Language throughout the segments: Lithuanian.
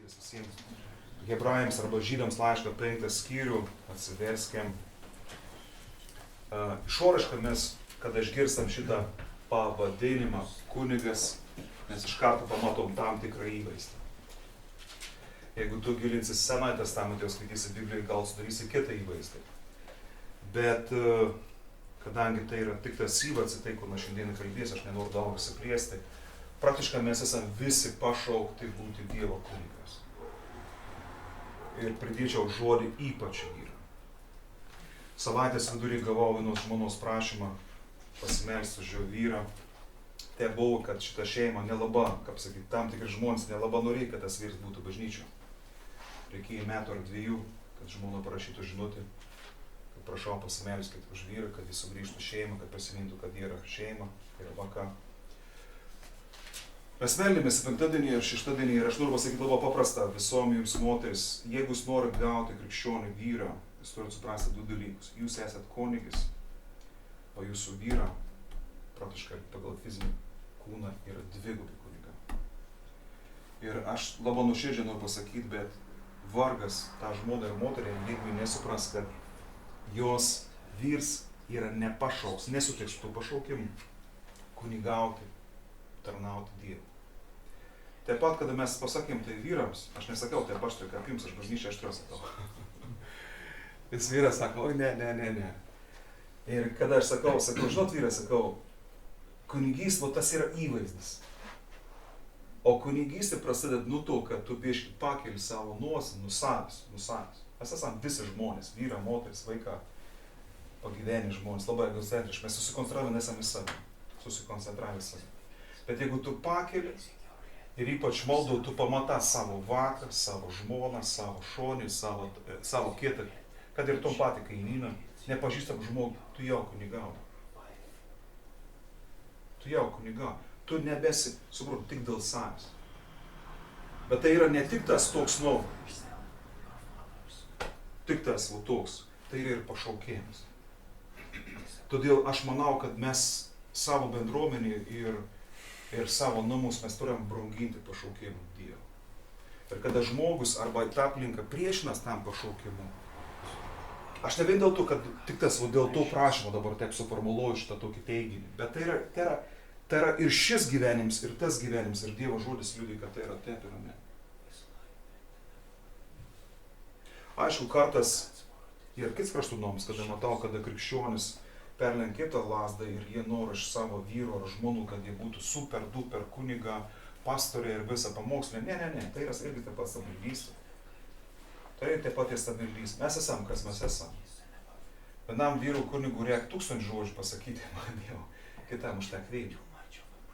Gyvas visiems hebrajams arba žydams laišką 5 skyrių, atsiverskim. Išoriškai mes, kada išgirstam šitą pavadinimą kunigas, mes iš karto pamatom tam tikrą įvaizdį. Jeigu tu gilinsi Senąjį testamentą, jau skaitysi Bibliją, gal sudarysi kitą įvaizdį. Bet kadangi tai yra tik tas įvadas, tai kur mes šiandien kalbėsiu, aš nenoriu daug įsiplėsti, praktiškai mes esame visi pašaukti būti Dievo kunigas. Ir pridėčiau žodį ypač vyra. Savaitės vidurį gavau vienos žmonos prašymą pasimelsti už jo vyrą. Tai buvo, kad šita šeima nelaba, kaip sakyti, tam tikri žmonės nelaba norėjo, kad tas vyras būtų bažnyčio. Reikėjo metų ar dviejų, kad žmona parašytų žinutį, kad prašau pasimelskit už vyrą, kad jis sugrįžtų šeimą, kad prisimintų, kad yra šeima, yra vaka. Mes meldėmės penktadienį ir šeštadienį ir aš noriu pasakyti labai paprastą visom jums moteris. Jeigu jūs norite gauti krikščionį vyrą, jūs turite suprasti du dalykus. Jūs esat kunigis, o jūsų vyra, praktiškai pagal fizinį kūną, yra dvigubai kuniga. Ir aš labai nuoširdžiai noriu pasakyti, bet vargas tą žmoną ir moterį, jeigu nesupras, kad jos vyrs yra nepašauks, nesutiks tų pašaukimų kunigauti, tarnauti Dievui. Taip pat, kada mes pasakėm tai vyrams, aš nesakiau, tai aš tai kaip jums, aš bažnyčią aštriau sakau. Jis vyras sako, oi, ne. Ir kada aš sakau, žinot vyras, sakau, kunigystė, tas yra įvaizdis. O kunigystė prasideda nuo to, kad tu biškį pakeli savo nosį, nusavęs. Mes esame visi žmonės, vyra, moteris, vaiką, pagyveni žmonės, labai egocentriški, mes susikoncentravę save. Bet jeigu tu pakeli ir ypač maldau, tu pamatai savo vaką, savo žmoną, savo šonį, savo kietą, kad ir tom patį kaimyną, nepažįstam žmogų, tu jau kunigauji. Tu nebesi, suprantu, tik dėl savęs. Bet tai yra ne tik tas toks tik tas toks, tai yra ir pašaukėjimas. Todėl aš manau, kad mes savo bendruomenį ir savo namus mes turim branginti pašaukimu Dievu. Ir kada žmogus arba ta aplinka priešinas tam pašaukimu, aš ne vien dėl to, kad tik tas dėl to prašymo dabar taip suformuluoju šitą tokį teiginį, bet tai yra ir šis gyvenims, ir tas gyvenims, ir Dievo žodis liudija, kad tai yra taip ir ne. Aišku, kartas ir kits kraštunoms, kada matau, kada krikščionis perlenk kitą lazdą ir jie nori iš savo vyro ar žmonų, kad jie būtų super duper kuniga, pastorė ir visą pamokslę. Ne, tai yra irgi taip pat stabilystė. Tai yra taip pat ir stabilystė. Mes esam, kas mes esam. Vienam vyrų kunigų reikia 1000 žodžių pasakyti, man jau, kitam užtek veikia.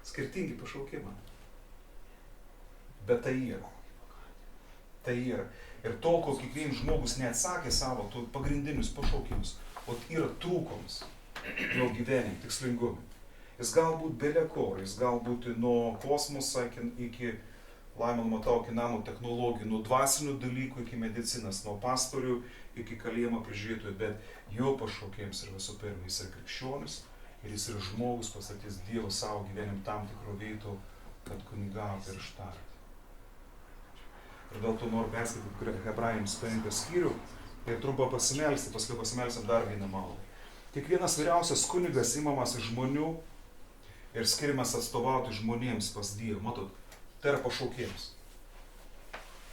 Skirtingi pašaukimai. Bet tai yra. Ir tol, kol kiekvienas žmogus neatsakė savo pagrindinius pašaukimus, o yra trūkumas jo gyvenime, tikslingumui. Jis galbūt belekor, jis galbūt nuo kosmoso iki nanotechnologijų, nuo dvasinių dalykų iki medicinos, nuo pastorių iki kalėjimo prižiūrėtojų, bet jo pašaukėjimas yra visų pirma, jis yra krikščionis ir jis yra žmogus pastatys Dievo savo gyvenim tam tikrų vietų, kad kunigauti ir ištarti. Ir dėl to noriu perskaityti Hebrajams 5 skyrių ir trumpą pasimelsti, paskui pasimelsim dar vieną maldą. Kiekvienas vyriausias kunigas imamas iš žmonių ir skiriamas atstovauti žmonėms pas Dievą. Matot, tai yra pašaukėjimas.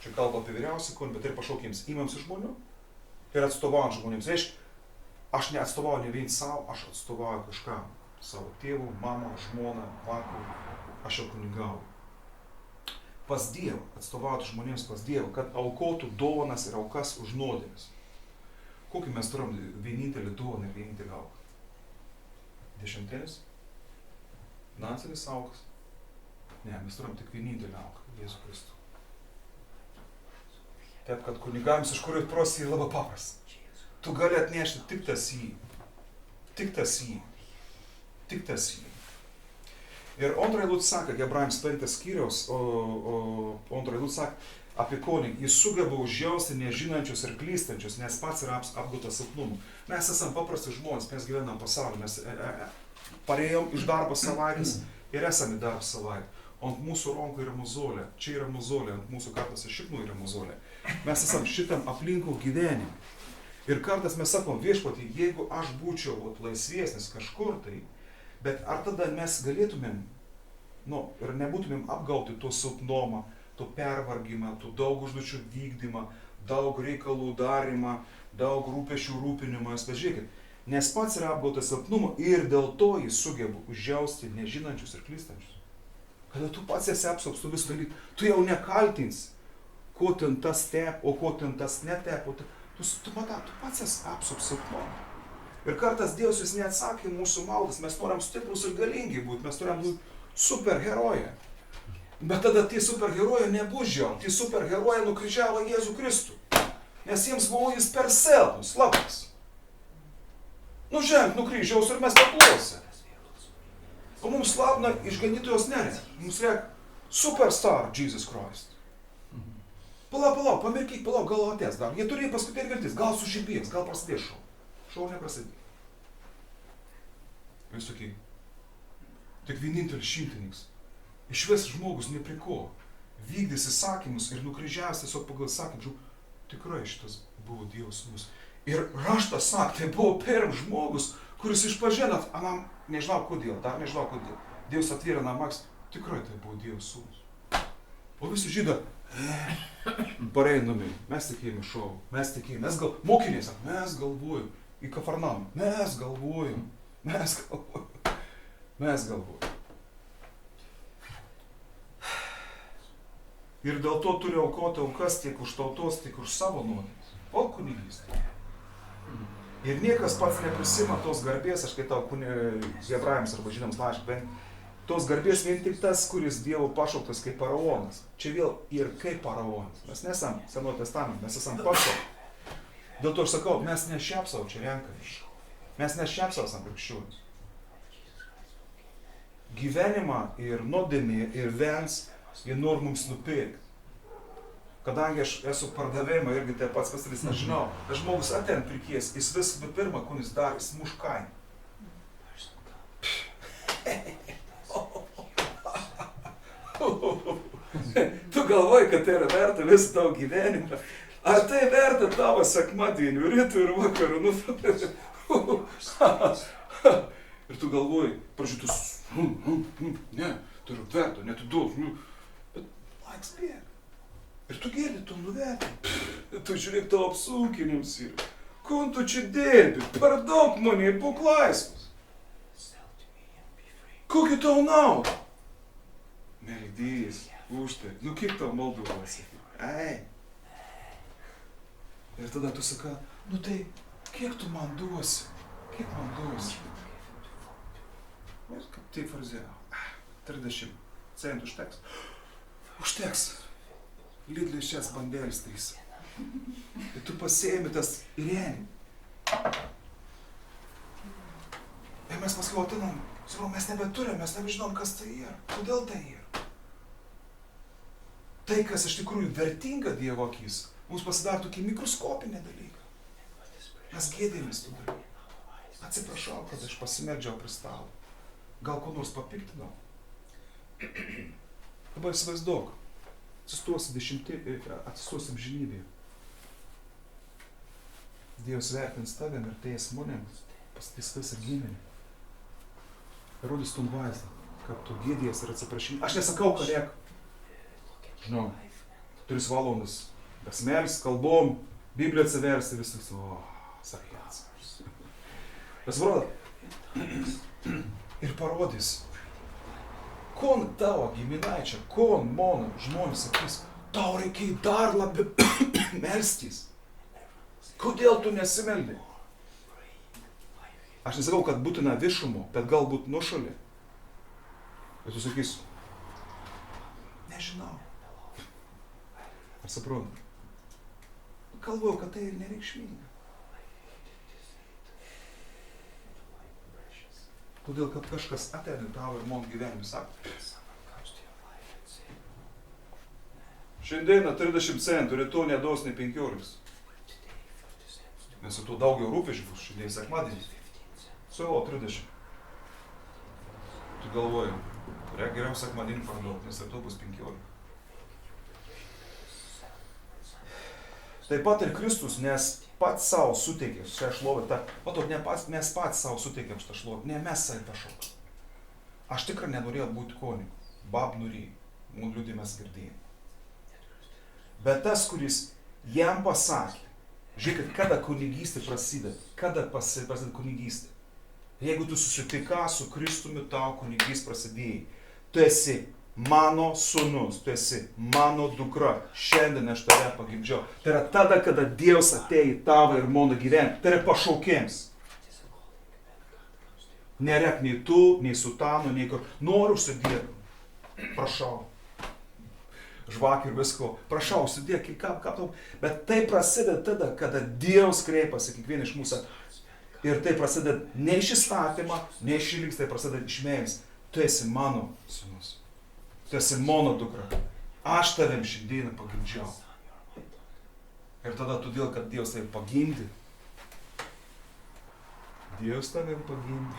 Čia kalba apie vyriausią kunigą, bet tai yra pašaukėjimas. Imams iš žmonių ir atstovaujant žmonėms. Reiškia, aš neatstovauju ne vien savo, aš atstovauju kažkam. Savo tėvų, mamą, žmoną, vakų. Aš jau kunigauju. Pas Dievą, atstovauti žmonėms pas Dievą, kad aukotų dovanas ir aukas už nuodėmes. Kokį mes turim vienintelį dovaną ir vienintelį auką? Dešimtėlis? Finansinis aukas? Ne, mes turim tik vienintelį auką, Jėzų Kristų. Taip, kad kunigams, iš kurių prosi labai paprasta. Tu gali atnešti tik tas jį. Ir antra eilutė sako, Hebrajams 5 skyriaus, o antra eilutė sako apie kunigą. Jis sugeba užjausti nežinančius ir klystančius, nes pats yra apgautas silpnumu. Mes esame paprasti žmonės, mes gyvenam pasaulyje, mes parėjom iš darbo savaitės ir esame darbo savaitę. ant mūsų rankų yra mozolė, čia yra mozolė, ant mūsų kartas šiknų yra mozolė. Mes esam šitam aplinkų gyvenime. Ir kartais mes sakom, viešpatį, jeigu aš būčiau laisvesnis kažkur tai, bet ar tada mes galėtumėm, ir nebūtumėm apgauti to silpnomą, to pervargimą, to daug užduočių vykdymą, daug reikalų darimą, daug rūpešių rūpinimas. Bet žiūrėkit, nes pats yra apgautas silpnumo ir dėl to jis sugeba užjausti nežinančius ir klystančius. Kada tu pats esi apsaugs, tu visą dalyką, tu jau nekaltinsi, ko ten tas tep, o ko ten tas netep. Tu matai, tu pats esi apsaugs silpnumo. Ir kartais Dievas vis neatsakė mūsų maldas, mes norim stiprus ir galingi būti, mes norim būti superherojai. Bet tada tie superherojai nebus žiaurūs, tie superherojai nukryžiavo Jėzų Kristų. Nes jiems buvo jis per silpnus, slabas. Ženk nukryžiaus ir mes paklausė. O mums slabna išganytojos nereikia. Mums reikia superstar Jesus Christ. Palauk, pamirkyk, gal atės dar. Jie turėjo paskutinį viltis, gal sužibės, gal prasidės šou. Šou neprasidėjo. Visokiai. Tik vienintelis šimtininkas. Išves žmogus ne prie ko. Vykdys įsakymus ir nukryžiavęs tiesiog pagal įsakymą. Tikrai šitas buvo Dievo sūnus. Ir raštas sakė, tai buvo pirm žmogus, kuris išpažinat, anam, nežinau kodėl, dar nežinau kodėl. Dievas atvėrė namaks, tikrai tai buvo Dievo sūnus. O visi žydai, pareinami, mes tikėjome šou, mes tikėjome, mokiniai sako, mes galvojom, į Kafarnaumą, mes galvojom. Ir dėl to turi aukoti aukas tiek už tautos, tiek už savo nuodėmes. O kunigystė. Ir niekas pats neprisima tos garbės, aš kai tau hebrajams arba žydams laišką, bent tos garbės vien tik tas, kuris Dievo pašauktas kaip faraonas. Čia vėl ir kaip faraonas. Mes nesam Senojo testamento, mes esam pašaukti. Dėl to aš sakau, mes ne šiaip savo čia renkame. Mes ne šiaip savo esam krikščionys. Gyvenimą ir nuodėmė ir vens jie nori mums nupirkti. Kadangi aš esu pardavėjimą irgi tai pats pastarys, aš žinau, kad žmogus ateina pirkėjas, jis visų pirma, ko jis dar, jis muš kainą. Tu galvoji, kad tai yra verta visą tavo gyvenimą. Ar tai verta tavo sekmadienį, rytų ir vakarų? Ir tu galvoji, prašytus, ne, tai yra verta, neatiduok, bet laiks bėga. Ir tu gėlį, tu nuverti. Tu žiūrėk, tavo apsunkinims yra. Ko tu čia dirbi? Per daug mane, būk laisvas. Kokia tau nauda? Meldys, už tai. Kiek tau maldų pasakyti? Ei. Ir tada tu sakai, tai kiek tu man duosi? Kiek man duosi? Ir kaip tai farizėjau. 30 centų užteks. Užteks. Lidlis šias bandelis 3. Ir tu pasiėmi tas įrenį. Ir mes paskui atinam, sakau, mes nebeturim, mes nebežinom, kas tai yra. Kodėl tai yra? Tai, kas iš tikrųjų vertinga Dievo akis, mums pasidaro tokį mikroskopinį dalyką. Mes gėdėmės tų dalykų. Atsiprašau, kad aš pasimeldžiau prie stalo. Gal ko nors papiktinau. Dabar įsivaizduok. Atsistosim žinybėje. Dievas vertins tavim ir tai esmonėm, pasitys visą giminį. Ir rodys tom vaizdą, kad tu gėdės ir atsiprašym. Aš nesakau, kad liek. Žinau, 3 valandas, besmelis, kalbom, Bibliją atsiversti visas. Sakės. Pasvarot. Ir parodys. Kon tavo giminaičia, kon mano žmonės sakys, tau reikia dar labiau melstis. Kodėl tu nesimeldai? Aš nesakau, kad būtina viešumo, bet galbūt nuošalė. Ir tu sakys, nežinau. Ar suprantu? Galvoju, kad tai ir nereikšminga. Todėl, kad kažkas ateina tavo ir mano gyvenimą sako. Šiandieną 30 centų, rytoj neduos nei 15. Nes su tuo daugiau rūpesčių bus šiandien sekmadienį. Savo 30. Tu galvoji, Geriau sekmadienį parduot, nes rytoj bus 15. Taip pat ir Kristus, nes pats savo suteikė šią šlovę. Ne mes pats savo suteikėm šitą šlovę, ne mes save pašaukėm. Aš tikrai nenorėjau būti kunigu, bab norėjau, mūsų liudijimas girdėjau. Bet tas, kuris jam pasakė, žiūrėkit, kada kunigystė prasideda, kada prasideda kunigystė. Jeigu tu susitikai su Kristumi, tau kunigystė prasidėjai. Tu esi mano sūnus, tu esi mano dukra, šiandien aš tave pagimdžiau. Tai yra tada, kada Dievas atėjo į tavo ir mano gyvenimą. Tai yra pašaukėms. Nerek nei tu, nei sutanu, nei kur. Noriu užsidėti. Prašau. Žvakį ir visko. Prašau, užsidėk, ką tau. Bet tai prasideda tada, kada Dievas kreipiasi kiekvieną iš mūsų. Ir tai prasideda ne iš įstatymą, ne iš įlygs, tai prasideda iš meilės. Tu esi mano sūnus. Tu esi mano dukra. Aš tavim šiandieną pagimdžiau. Ir tada todėl, kad Dievas tave pagimdė. Dievas tavim pagimdė.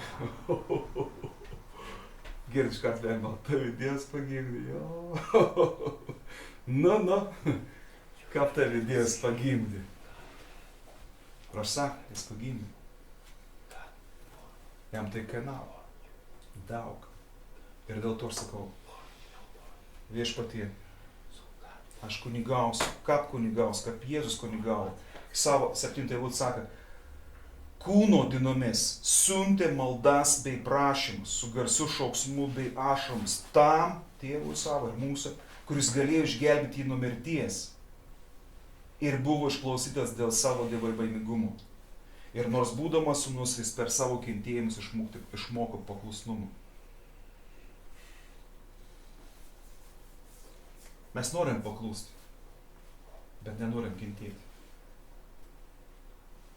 Girdi, ką lengva, tave Dievas pagimdė. Nu. Ką tave Dievas pagimdė? Prasak, jis pagimdė. Jam tai kainavo. Daug. Ir dėl to aš sakau, viešpatie, aš kunigausiu, kaip Jėzus kunigavo. Savo 7 eilutė sako, kūno dienomis siuntė maldas bei prašymus, su garsiu šauksmu bei ašaromis tam tėvui savo ir mūsų, kuris galėjo išgelbėti jį nuo mirties ir buvo išklausytas dėl savo dievobaimingumo. Ir nors būdamas sūnus, jis per savo kentėjimus išmoko paklusnumą. Mes norim paklusti, bet nenorim kentėti.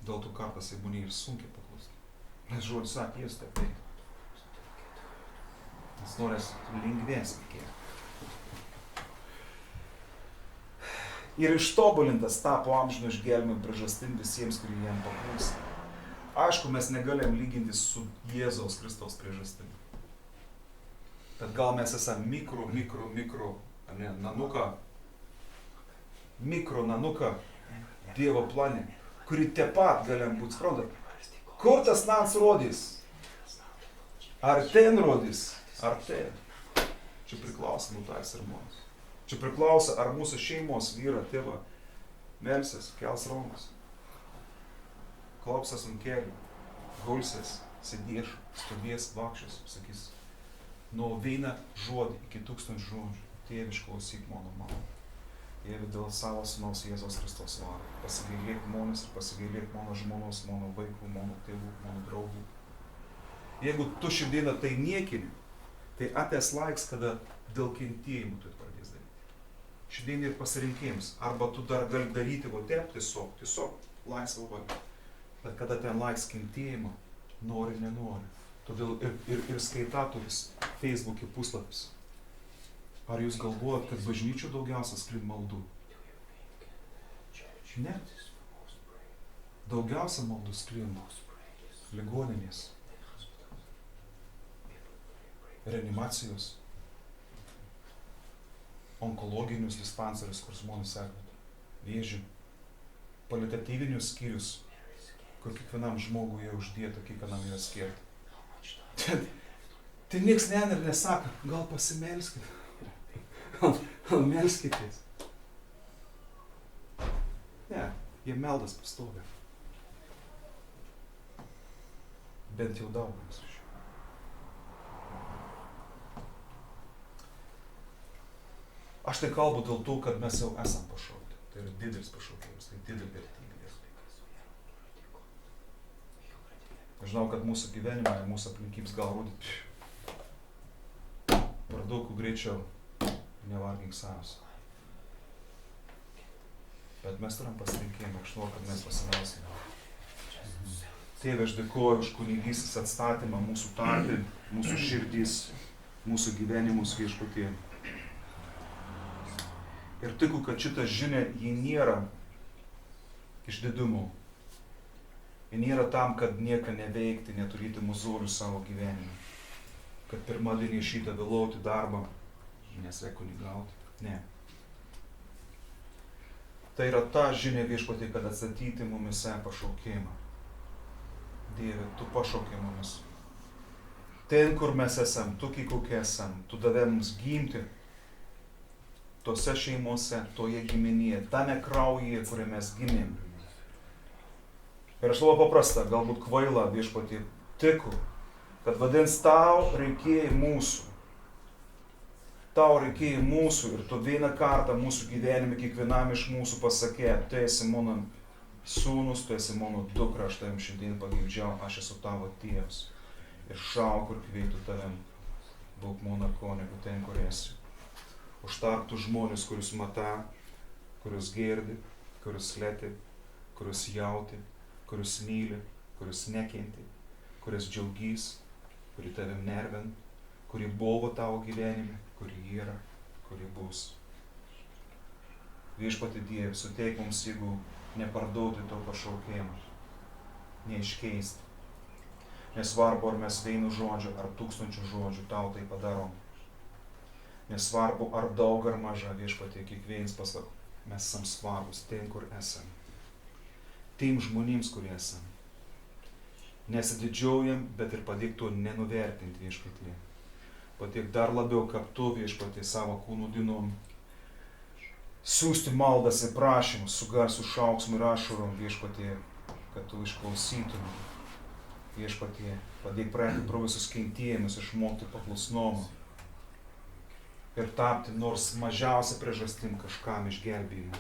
Dėl to kartais būna ir sunkiai paklusti. Nes žodis sako, jis taip veikia. Nes norės lengvesnį. Ir ištobulintas tapo amžino išgelbėjimo priežastim visiems, kurie jam paklūsta. Aišku, mes negalim lyginti su Jėzaus Kristaus priežastimi. Bet gal mes esame mikro nanuką Dievo plane, kuri taip pat galim būti, suprantat. Kur tas nans rodys? Ar ten rodys? Ar ten? Čia priklauso nuo tais ir mūsų. Čia priklauso, ar mūsų šeimos vyra, tėva, melsis, kels rankos, klaupsas ant kelių, gulsis, sėdės, stovės, vakščias, sakys, nuo vieną žodį iki 1000 žodžių. Tėve, išklausyk mano maldą. Tėve, dėl savo sūnaus Jėzaus Kristos vardo. Pasigailėk manęs ir pasigailėk mano žmonos, mano vaikų, mano tėvų, mano draugų. Jeigu tu šiandieną tai niekini, tai ateis laiks, kada dėl kentėjimų tu pradės daryti. Šiandien ir pasirinkėjims. Arba tu dar gali daryti, o taip, tiesiog laisvą valią. Bet kada ten laiks kentėjimą, nori, nenori. Todėl ir skaitatovis Facebook'e puslapis. Ar jūs galvojat, kad bažnyčių daugiausia sklinda maldų? Ne. Daugiausia maldų sklinda ligoninės, reanimacijos, onkologinius dispenserius, kur žmonės serga, vėžių, paliatyvinius skyrius, kur kiekvienam žmogui jau uždėta, kiekvienam yra skirta. Tai nieks ir nesako, gal pasimelskite. Gal melskitės. Ne, jie meldas pastovi. Bent jau daugelis iš jų. Aš tai kalbu dėl to, kad mes jau esam pašaukti. Tai yra didelis pašaukimas, tai didelė vertybė. Aš žinau, kad mūsų gyvenimą ir mūsų aplinkybės gal rodyti per daug greičiau. Nevargink savęs. Bet mes turim pasirinkimą, aš noriu, kad mes pasimelstume. Tėve, aš dėkoju už kunigystės atstatymą mūsų tarpe, mūsų širdys, mūsų gyvenimus viešpatie. Ir tikiu, kad šita žinia, ji nėra išdidumo. Ji nėra tam, kad nieką neveikti, neturėti mozolių savo gyvenime. kad pirmadienį iš ryto vėluoti darbą, nes reikia kunigauti. Ne. Tai yra ta žinia Viešpatie, kad atstatyti mumise pašaukimą. Dieve, tu pašaukė mumis. Ten, kur mes esam, tokie kokie esam, tu davė mums gimti tose šeimose, toje giminėje, tame kraujyje, kuriame mes gimėm. Ir aš labai paprasta, galbūt kvaila Viešpatie tiku, kad vadins tau reikėjo mūsų. Tau reikėjo mūsų ir tu vieną kartą mūsų gyvenime kiekvienam iš mūsų pasakė, tu esi mano sūnus, tu esi mano dukra, aš tavim šiandien pagimdžiau, aš esu tavo tėvas. Ir šauk ir kvietu tavim, būk mano kunigu ten, kur esi. Užtark tų žmonės, kurius matai, kurius girdi, kurius lėti, kurius jauti, kurius myli, kurius nekenti, kurius džiaugys, kuri tavim nervin, kuri buvo tavo gyvenime, kuri yra, kuri bus. Viešpatie Dieve, suteik mums, jeigu neparduoti to pašaukimo, neiškeisti. Nesvarbu, ar mes vienu žodžiu, ar 1000 žodžių tau tai padarom. Nesvarbu, ar daug ar maža, Viešpatie, kiekvienas pasako, mes esam svarbus ten, kur esam. Tiem žmonėms, kur esam. Nesididžiuojam, bet ir padėk to nenuvertinti, Viešpatie. Padėk dar labiau, kaip tu, Viešpatie, savo kūnų dienom. Siųsti maldas ir prašymus su garsu šauksmu ir ašarom, Viešpatie, kad tu išklausytum. Viešpatie, padėk praeiti pro visus kentėjimus, išmokti paklusnumą ir tapti nors mažiausia priežastim kažkam išgelbėjimui.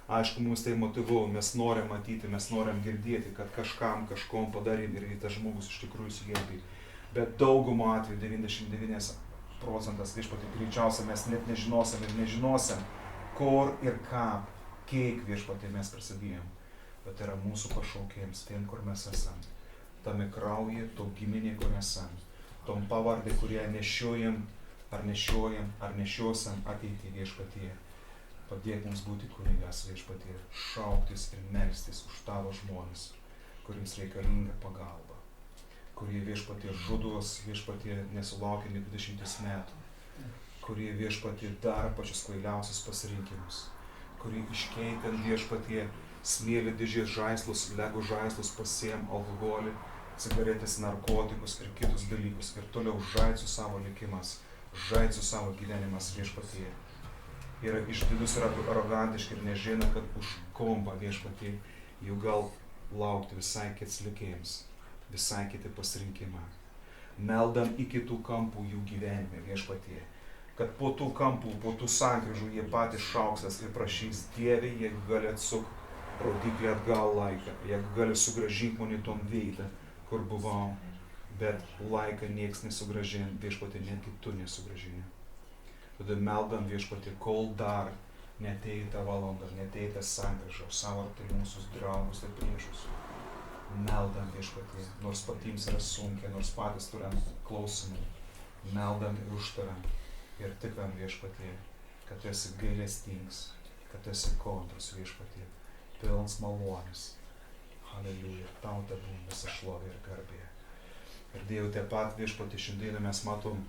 Aišku, mums tai motyvuoja, mes norim matyti, mes norim girdėti, kad kažkam kažkom padarėm ir tas žmogus iš tikrųjų įsigelbėjo. Bet daugumo atveju 99% Viešpatie, greičiausiai mes net nežinosim ir nežinosim, kur ir ką, kiek Viešpatie mes prisidėjom. Bet yra mūsų pašaukėms ten, kur mes esam. Tame kraujyje, to giminė, kur esam. Tom pavardė, kurią nešiojam, ar nešiosam ateitį, Viešpatie. Padėk mums būti kunigas, Viešpatie, šauktis ir melstis už tavo žmones, kuriems reikalinga pagalba. Kurie, Viešpatie, žudos, Viešpatie, nesulaukiami 20 metų. Kurie, Viešpatie, daro pačius kvailiausius pasirinkimus. Kurie iškeitant, Viešpatie, smėlio dėžės žaislus, lego žaislus, pasiem alkoholį, cigaretės, narkotikus ir kitus dalykus. Ir toliau žaidsų savo likimas, žaidsų savo gyvenimas, Viešpatie. Yra išdidus ir arogantiški ir nežino, kad už kompą, Viešpatie, jau gal laukti visai kits likėjams, visai kiti pasirinkimai. Meldam į kitų kampų jų gyvenime, Viešpatie, kad po tų kampų, po tų sankryžų jie patys šauksas ir prašys Dieve, jeigu gali atsuk rodiklį atgal laiką, jeigu gali sugrąžinti mane tom vietą, kur buvau, bet laiką nieks nesugrąžint, Viešpatie, netgi tu nesugrąžini. Tada meldam, Viešpatie, kol dar neatėjo ta valanda, neatėjo ta sankryža, savo artimuosius draugus ir priešus. Meldam, Viešpatie, nors patiems yra sunkiai, nors patys turim klausimų. Meldam ir užtaram ir tikram, Viešpatie, kad tu esi gailestingas, kad tu esi kontrus, Viešpatie, pilns malonės. Haleliuja, tau tebūn visa šlovė ir garbė. Ir Dieve, taip pat, Viešpatie, šiandieną mes matom,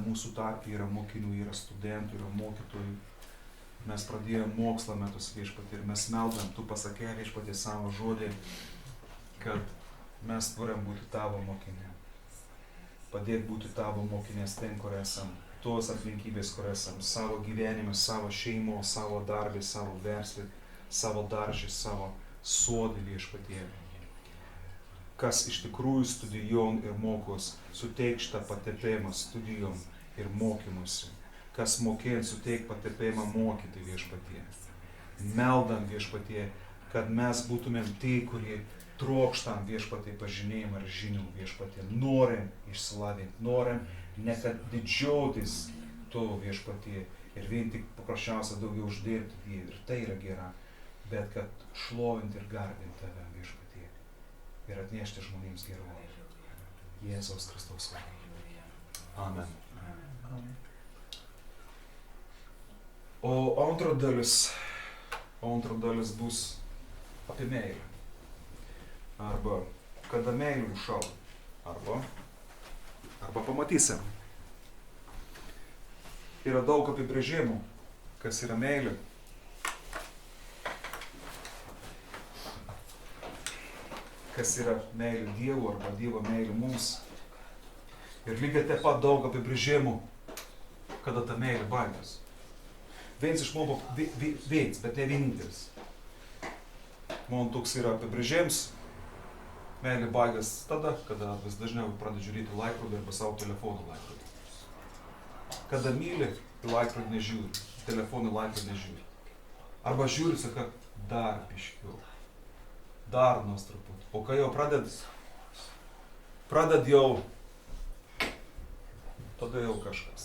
mūsų tarpe yra mokinių, yra studentų, yra mokytojų. Mes pradėjome mokslo metus, Viešpatie, ir mes meldam, tu pasakė, Viešpatie, savo žodį, kad mes turim būti tavo mokinė. Padėk būti tavo mokinės ten, kur esam, tos aplinkybės, kur esam, savo gyvenime, savo šeimo, savo darbė, savo verslį, savo daržį, savo sodį, Viešpatie. Kas iš tikrųjų studijuom ir mokos, suteik šitą patepėjimą studijom ir mokymusi. Kas mokėjant, suteik patepėjimą mokyti, Viešpatie. Meldam, Viešpatie, kad mes būtumėm tai, kurie trokštam, Viešpatie, pažinėjimą ir žinių, Viešpatie. Norim išsilavinti, norim ne kad didžiuotis to, Viešpatie, ir vien tik paprasčiausia daugiau uždirbti, ir tai yra gera, bet kad šlovinti ir garbinti tave, Viešpatie. Ir atnešti žmonėms gerovę. Jėzaus Kristaus vardu. Amen. O antra dalis bus apie meilę. Arba kada meilė užšalo. arba pamatysim. Yra daug apibrėžimų, kas yra meilė. Kas yra meilė Dievui arba Dievo meilė mums. Ir lygiai taip pat daug apibrėžimų, kada ta meilė baigiasi. Vienas iš mano veiks, bet ne vienintelis. Man toks yra apibrėžims. Meilė baigiasi tada, kada vis dažniau pradeda žiūrėti laikrodį arba savo telefono laikrodį. Kada myli, laikrodį nežiūri, telefoną laikrodį nežiūri. Arba žiūri, saka, dar piškiau, dar nors truputį. O kai jau praded jau, tada jau kažkas.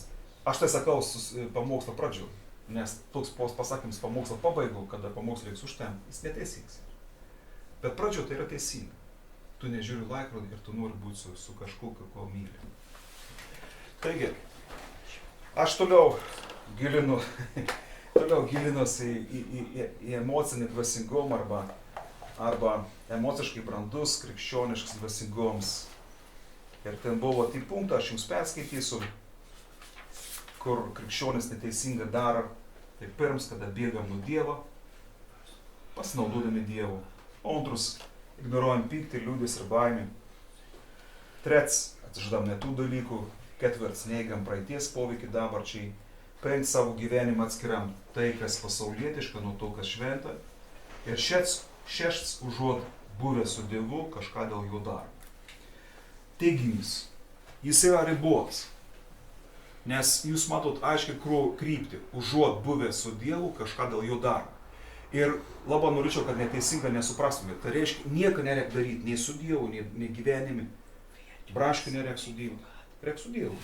Aš tai sakau pamokslo pradžių, nes toks pasakymas pamokslo pabaigų, kada pamokslo reiks užtemti, jis neteisingas. Bet pradžio tai yra teisinga. Tu nežiūri laikrodį ir tu nori būti su kažkuo, ko myli. Taigi, aš toliau gilinuosi į emocinį dvasingumą arba emociškai brandus krikščioniškas dvasingumas. Ir ten buvo tai punktą, aš jums perskaitysiu, kur krikščionis neteisingai daro. Tai pirms, kada bėgam nuo Dievo, pasinaudodami Dievu. O antrus, ignoruojam pyktį, liūdės ir baimį. Trets, atsižadam ne tų dalykų. Ketvirts, neigiam praeities poveikį dabarčiai. Penkt savo gyvenimą atskiram tai, kas pasaulietiška, nuo to, kas šventa. Ir šešts, užuot buvęs su Dievu, kažką dėl jo daro. Teiginys, jis yra ribotas. Nes jūs matot aiškiai kryptį, užuot buvęs su Dievu, kažką dėl jo daro. Ir labai norėčiau, kad neteisingai nesuprastumėt. Tai reiškia, nieko nereik daryti, nei su Dievu, nei gyvenime. Braškių nereik su Dievu. Reik su Dievu.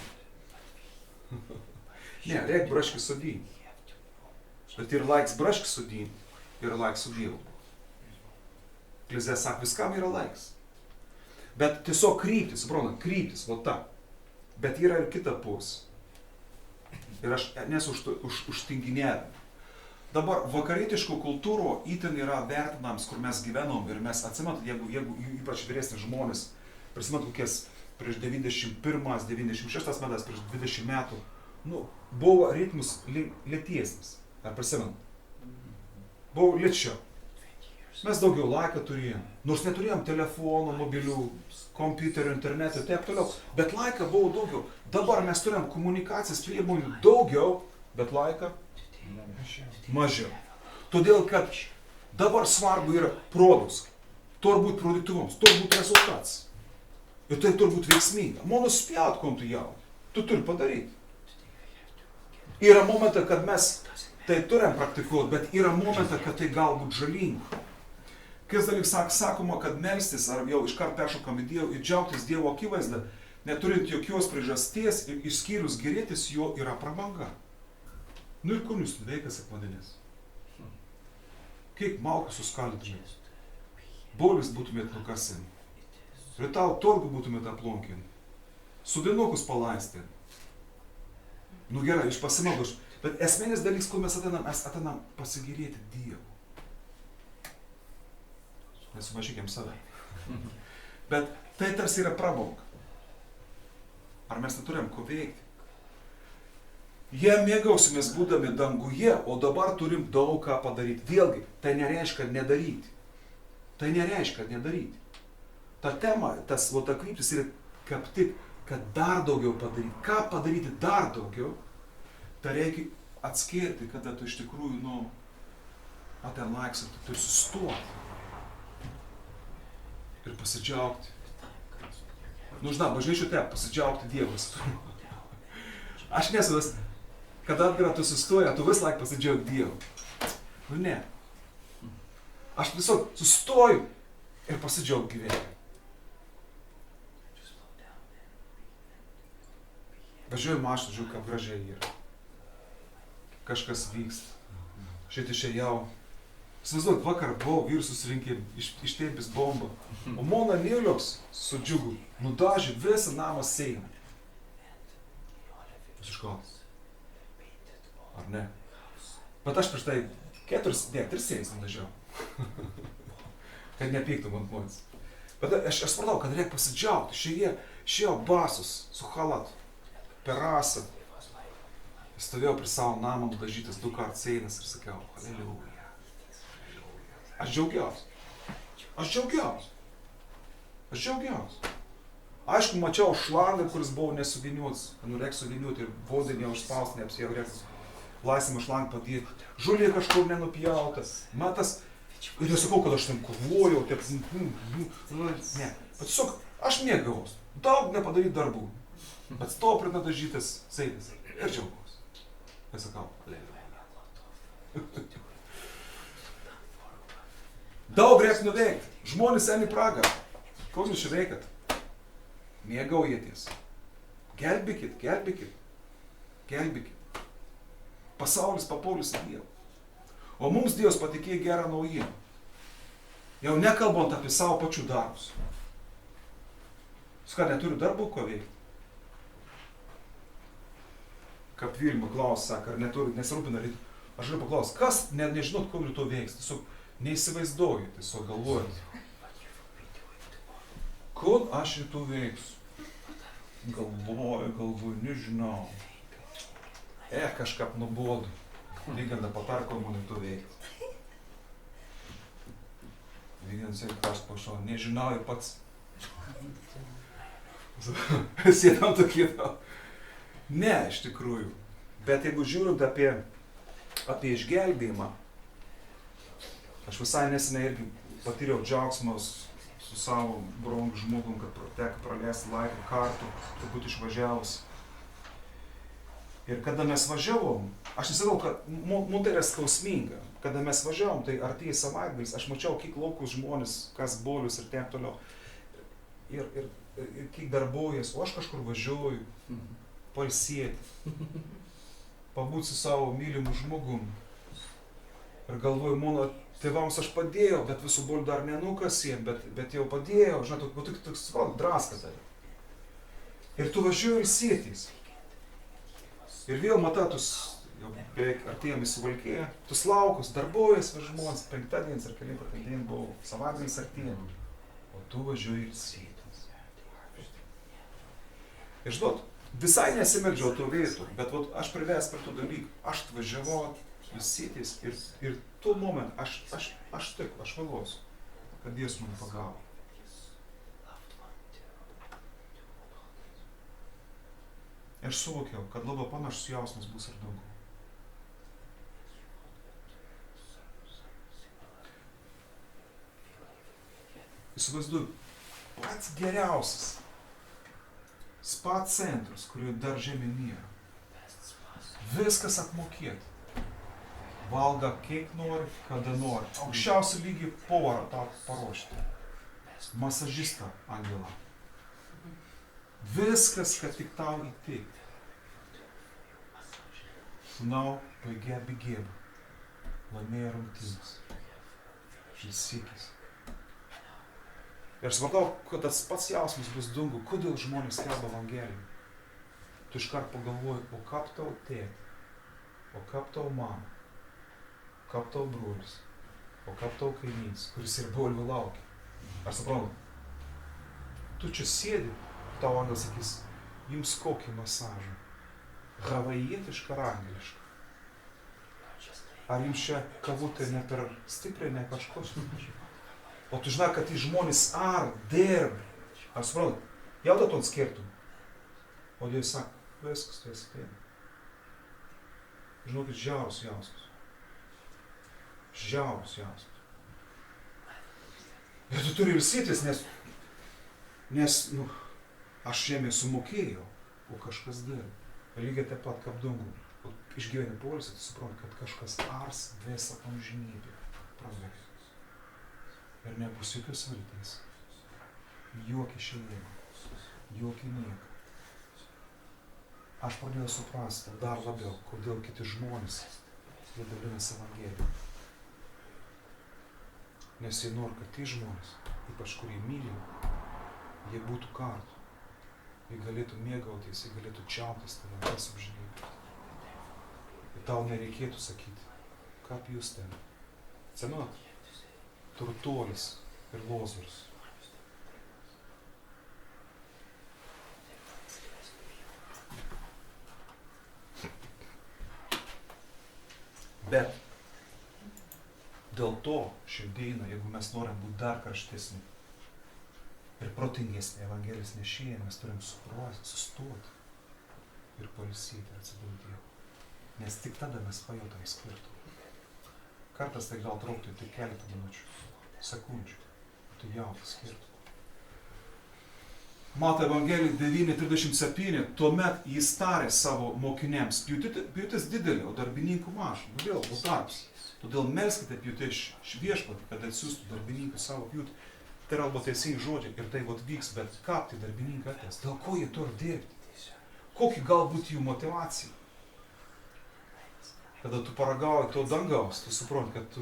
Ne, reik braškių sodinti. Bet ir laiks braškių sodinti, ir laiks su Dievu. Eklezija sako, viskam yra laiks. Bet tiesiog kryptis, suprantat, kryptis, va ta. Bet yra ir kita pusė. Ir aš nesu už tinginėdami. Dabar vakarietiškų kultūrų įtin yra vertinams, kur mes gyvenom ir mes atsimenat, jeigu ypač vyresni žmonės, prisimenat kokias prieš 91-96 metais, prieš 20 metų, buvo ritmus lėtesnis, ar prisimenat? Buvo lėčiau. Mes daugiau laiko turėjom, nors neturėjom telefonų, mobilių, kompiuterių, internetų ir taip toliau, bet laiko buvo daugiau. Dabar mes turėjom komunikacijos priemonių daugiau, bet laiko mažiau. Todėl, kad dabar svarbu yra produktas. Turi būti produktyvums, turi būti rezultatas. Ir tai turi būti veiksminga. Mano spjaut, kom tu jauni. Tu turi padaryti. Yra momentą, kad mes tai turim praktikuoti, bet yra momentą, kad tai galbūt žalinga. Kies dalykas sakoma, kad melstis, ar jau iškart peršokam į Dievą, ir džiaugtis Dievo akivaizdą, neturint jokios priežasties ir išskyrus gerėtis jo yra prabanga. Ir kur jūs veikia sekmadienis? Kiek malkų suskaldytumėt? Bolis būtumėt nukasin. Rytau torgų būtumėt aplonkin. Sudinukus palaistė. Gerai, iš pasimaldos. Bet esminis dalykas, kur mes ateinam pasigirėti Dievu. Nesumažykėm save. Bet tai tarsi yra prabanga. Ar mes neturėjom ko veikti? Jie mėgausimės būdami danguje, o dabar turim daug ką padaryti. Vėlgi, tai nereiškia nedaryti. Tai nereiškia nedaryti. Ta tema, ta kryptis yra kaip tik, kad dar daugiau padaryti. Ką padaryti dar daugiau, tai reikia atskirti, kada tu iš tikrųjų, ten laiks, tu turi sustoti. Ir pasidžiaugti. Žinau, bažnyčių te, pasidžiaugti Dievas. Aš nesu vis, kada atgara tu sustoja, tu vis laik pasidžiaug Dievu. Ne. Aš tiesiog sustoju ir pasidžiaug gyvenimą. Važiuoju mašinu, žiūrėjau, kaip gražiai yra. Kažkas vyksta. Šit išėjau. Įsivaizduok, vakar buvau, vyrus susirinkė, ištėpis bombą. O mano Nilius su džiugu nudažė visą namą seiną. Pasiškotas. Ar ne? Bet aš prieš tai 3 seinas nudažiau. Kad nepyktų man žmonės. Bet aš supratau, kad reikia pasidžiaugti. Išėjo basus, su chalatu, per rasą. Stovėjau prie savo namą nudažytas 2 kartus einas ir sakiau, Aleliuja. Aš džiaugiausi. Aišku, mačiau šlangą, kuris buvo nesuviniuotas, reikia suviniuoti ir vodenį užspausti, neapsijau, reikia laisvimą šlangą padėti. Žulė kažkur nenupjautas, matas. Ir nesakau, kad aš ten kovojau, ne. Bet tiesiog, aš mėgavaus, daug nepadaryti darbų, bet stovo prie nadažytas seidas ir džiaugiausi. Ir sakau, daug reikia nuveikti, žmonės eina į pragarą, ko jūs čia veikat? Mėgaujatės, gelbėkit. Pasaulis papuolęs į Dievą. O mums Dievas patikėjo gerą naujieną. Jau nekalbant apie savo pačių darbus. Jūs ką, neturiu darbų, ko veikti? Kaip Vilma klausia, sako, ar neturi, nesirūpina rytų. Aš galiu paklausti, kas nežinot, ko ryto veiks. Tiesiog neįsivaizduoju, tiesiog galvojat. Kur aš rytų veiksiu? Galvoju, nežinau. Kažkap nuobodu. Lyganda patar, ko man rytų veikti. Lyginant sėdi, aš pašau, nežinau ir pats. Sėdam tokie tau. Ne, iš tikrųjų. Bet jeigu žiūrint apie išgelbėjimą, aš visai nesenai irgi patyriau džiaugsmą su savo broliu žmogum, kad teko praleisti laiką kartu, turbūt išvažiavus. Ir kada mes važiavom, aš nesakau, kad mums tai yra skausminga. Kada mes važiavom, tai artėja savaitgalis, aš mačiau, kiek laukus žmonės, kas bolius ir taip toliau. Ir kiek darbuojas, o aš kažkur važiuoju. Pailsėti, pabūti su savo mylimu žmogum. Ir galvoju, mano tėvams aš padėjau, bet visų bolių dar nenukasė, bet jau padėjau, žinai, toks draska tai. Ir tu važiuoji ilsėtis. Ir vėl matatus, jau beveik artėjom į Suvalkiją, tus laukus, darbuojas žmonės, 5 dienas ar keli dienas buvo, savaitgalis artėjom. O tu važiuoji ilsėtis. Ir žinot, visai nesimeldžiau to vietų, bet aš privės prie tų dalykų. Aš atvažiavau ilsėtis ir tuo momentu aš vėluosiu, kad Dievas man pagavo. Ir suvokiau, kad labai panašus jausmas bus ir daugiau. Įsivaizduoju, pats geriausias spa centras, kurio dar žemė nėra. Viskas apmokėta. Valga kiek nori, kada nori. Aukščiausią lygį povarą tau paruošti. Masažistą angelą. Viskas, kad tik tau įteikti. Sūnau, baigė bėgėbą. Laimėjo rungtynės. Ilsėkis. Ir supratau, kad tas pats jausmas bus dungu, kodėl žmonės skelbia Evangeliją. Tu iškart pagalvoji, o kaip tau tėti, o kaip tau mama, kaip tau brolis, o kaip tau kaimynas, kuris ir bulvių laukia. Ar suprantu? Tu čia sėdi, tau angelas sakys, jums kokį masažą? Havajietišką ar angelišką? Ar jums čia kavutė ne per stipriai, ne kažkos? O tu žinai, kad tai žmonės dirba. Ar suprantu? Jaudat on skirtum. O Dievas sako, viskas, tu esi piena. Žinokit, žiaurus jausmas. Žiaurus jausmas. Ir tu turi ilsėtis, nes aš jame sumokėjau, o kažkas dirba. Lygiai taip pat kaip dangų. Išgyveni poilsį, tu supranti, kad kažkas ars visą amžinybę prabėgs. Ir nebus jokios vilties, jokį šeimą, jokį nieką. Aš pradėjau suprasti dar labiau, kodėl kiti žmonės jie dalinasi Evangeliją. Nes jie nori, kad tie žmonės, ypač kurie myli, jie būtų kartu. Jie galėtų mėgautis, jie galėtų čiautis tave visą amžinybę. Ir tau nereikėtų sakyti, kaip jūs ten. Cenot? Turtuolis ir Lozorius. Bet dėl to šiandieną, jeigu mes norim būti dar karštesni ir protingesni Evangelijos nešėjai, mes turim sustoti ir pailsėti ir atsiduoti Dievui. Nes tik tada mes pajutam skirtumą. Kartais tai gal truktų tik keletą minučių, sekundžių. Tai jauti skirtumą. Mato Evangelijai 9:37, tuomet jis tarė savo mokiniams, pjūtis didelė, o darbininkų maža. Vėl bus darbas. Todėl melskite pjūtį iš viešpatį, kad atsiųstų darbininkų savo pjūtį. Tai yra albo teisingi žodžiai ir tai vyks, bet ką tai darbininkai atės? Dėl ko jie turi dirbti? Kokia galbūt jų motivacija? Kada tu paragauji to dangaus, tu supranti, kad tu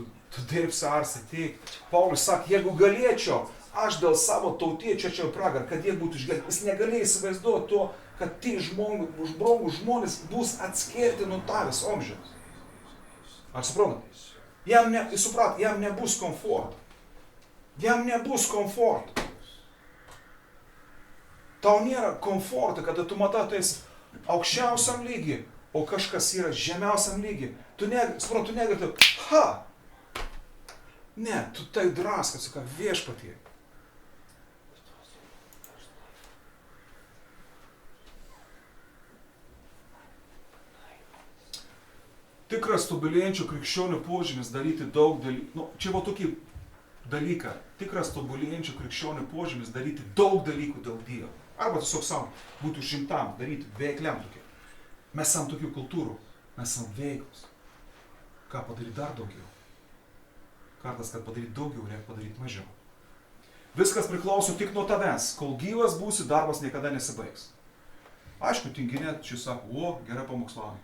dirbsi arsi teikti. Paulius sakė, jeigu galėčiau, aš dėl savo tautiečių čia pragarą, kad jie būtų išgelbėti. Jis negalėjo įsivaizduoti to, kad tie žmonės bus atskirti nuo tavęs amžiams. Ar suprantate? Jam nebus komforto. Jam nebus komforto. Tau nėra komforto, kada tu matai, tu esi aukščiausiam lygiai, o kažkas yra žemiausiam lygiai. Tu negali, Ne, tu tai draskas, su ką viešpatie. Tikras tobulėjančių krikščionių požymis daryti daug dalykų. Čia va tokį dalyką. Tikras tobulėjančių krikščionių požymis daryti daug dalykų dėl Dievo. Arba tiesiog savo būti užimtam, daryti veikliam tokie. Mes esam tokių kultūrų. Mes esam veiklus. Ką padaryti dar daugiau? Kartas, kad padaryti daugiau, reikia padaryti mažiau. Viskas priklauso tik nuo tavęs. Kol gyvas būsi, darbas niekada nesibaigs. Aišku, tinginė, čia sako, gerai pamokslavai.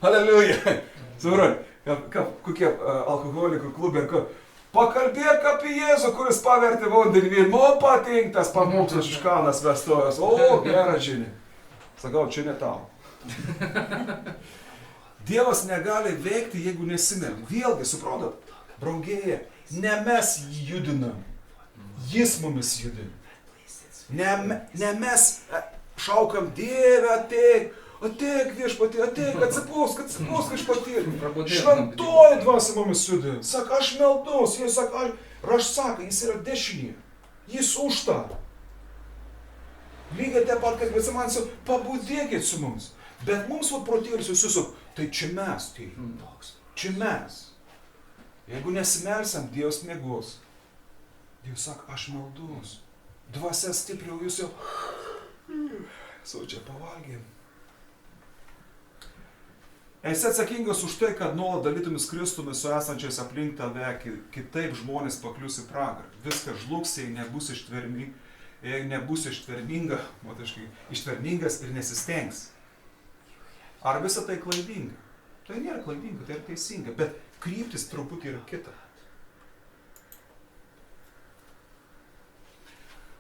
Haleliuja. Supranti, kokie alkoholikų klubai, pakalbėk apie Jėzų, kuris pavertė vandenį vynu, man patinka tas pamokslas iš Kalnas vestuves. Gerą žinia. Sakau, čia ne tau. Dievas negali veikti, jeigu nesimelim. Vėlgi, suprantat, braugėje, ne mes jį judinam, jis mumis judina. Ne mes šaukam, Dieve, ateik viešpatie, ateik, atsipūsk viešpatie. Šventoji dvasia mumis judina. Saka, aš meldus, jis saka, aš saka, jis yra dešinė. Jis už tą. Lygiai taip pat, kad visi man sako, pabudėkit su mums. Bet mums protėlis susisuk, tai čia mes, čia mes. Jeigu nesimelsiam, Dievas miegos. Dievas sako, aš meldus. Dvasia stipriau, jūs jau čia pavalgėm. Esi atsakingas už tai, kad nuolat dalytumis Kristumi su esančiais aplink tave, kitaip žmonės paklius į pragarą. Viskas žlugs, jei nebus ištvermingas ir nesistengs. Ar visa tai klaidinga? Tai nėra klaidinga, tai yra teisinga, bet kryptis truputį yra kita.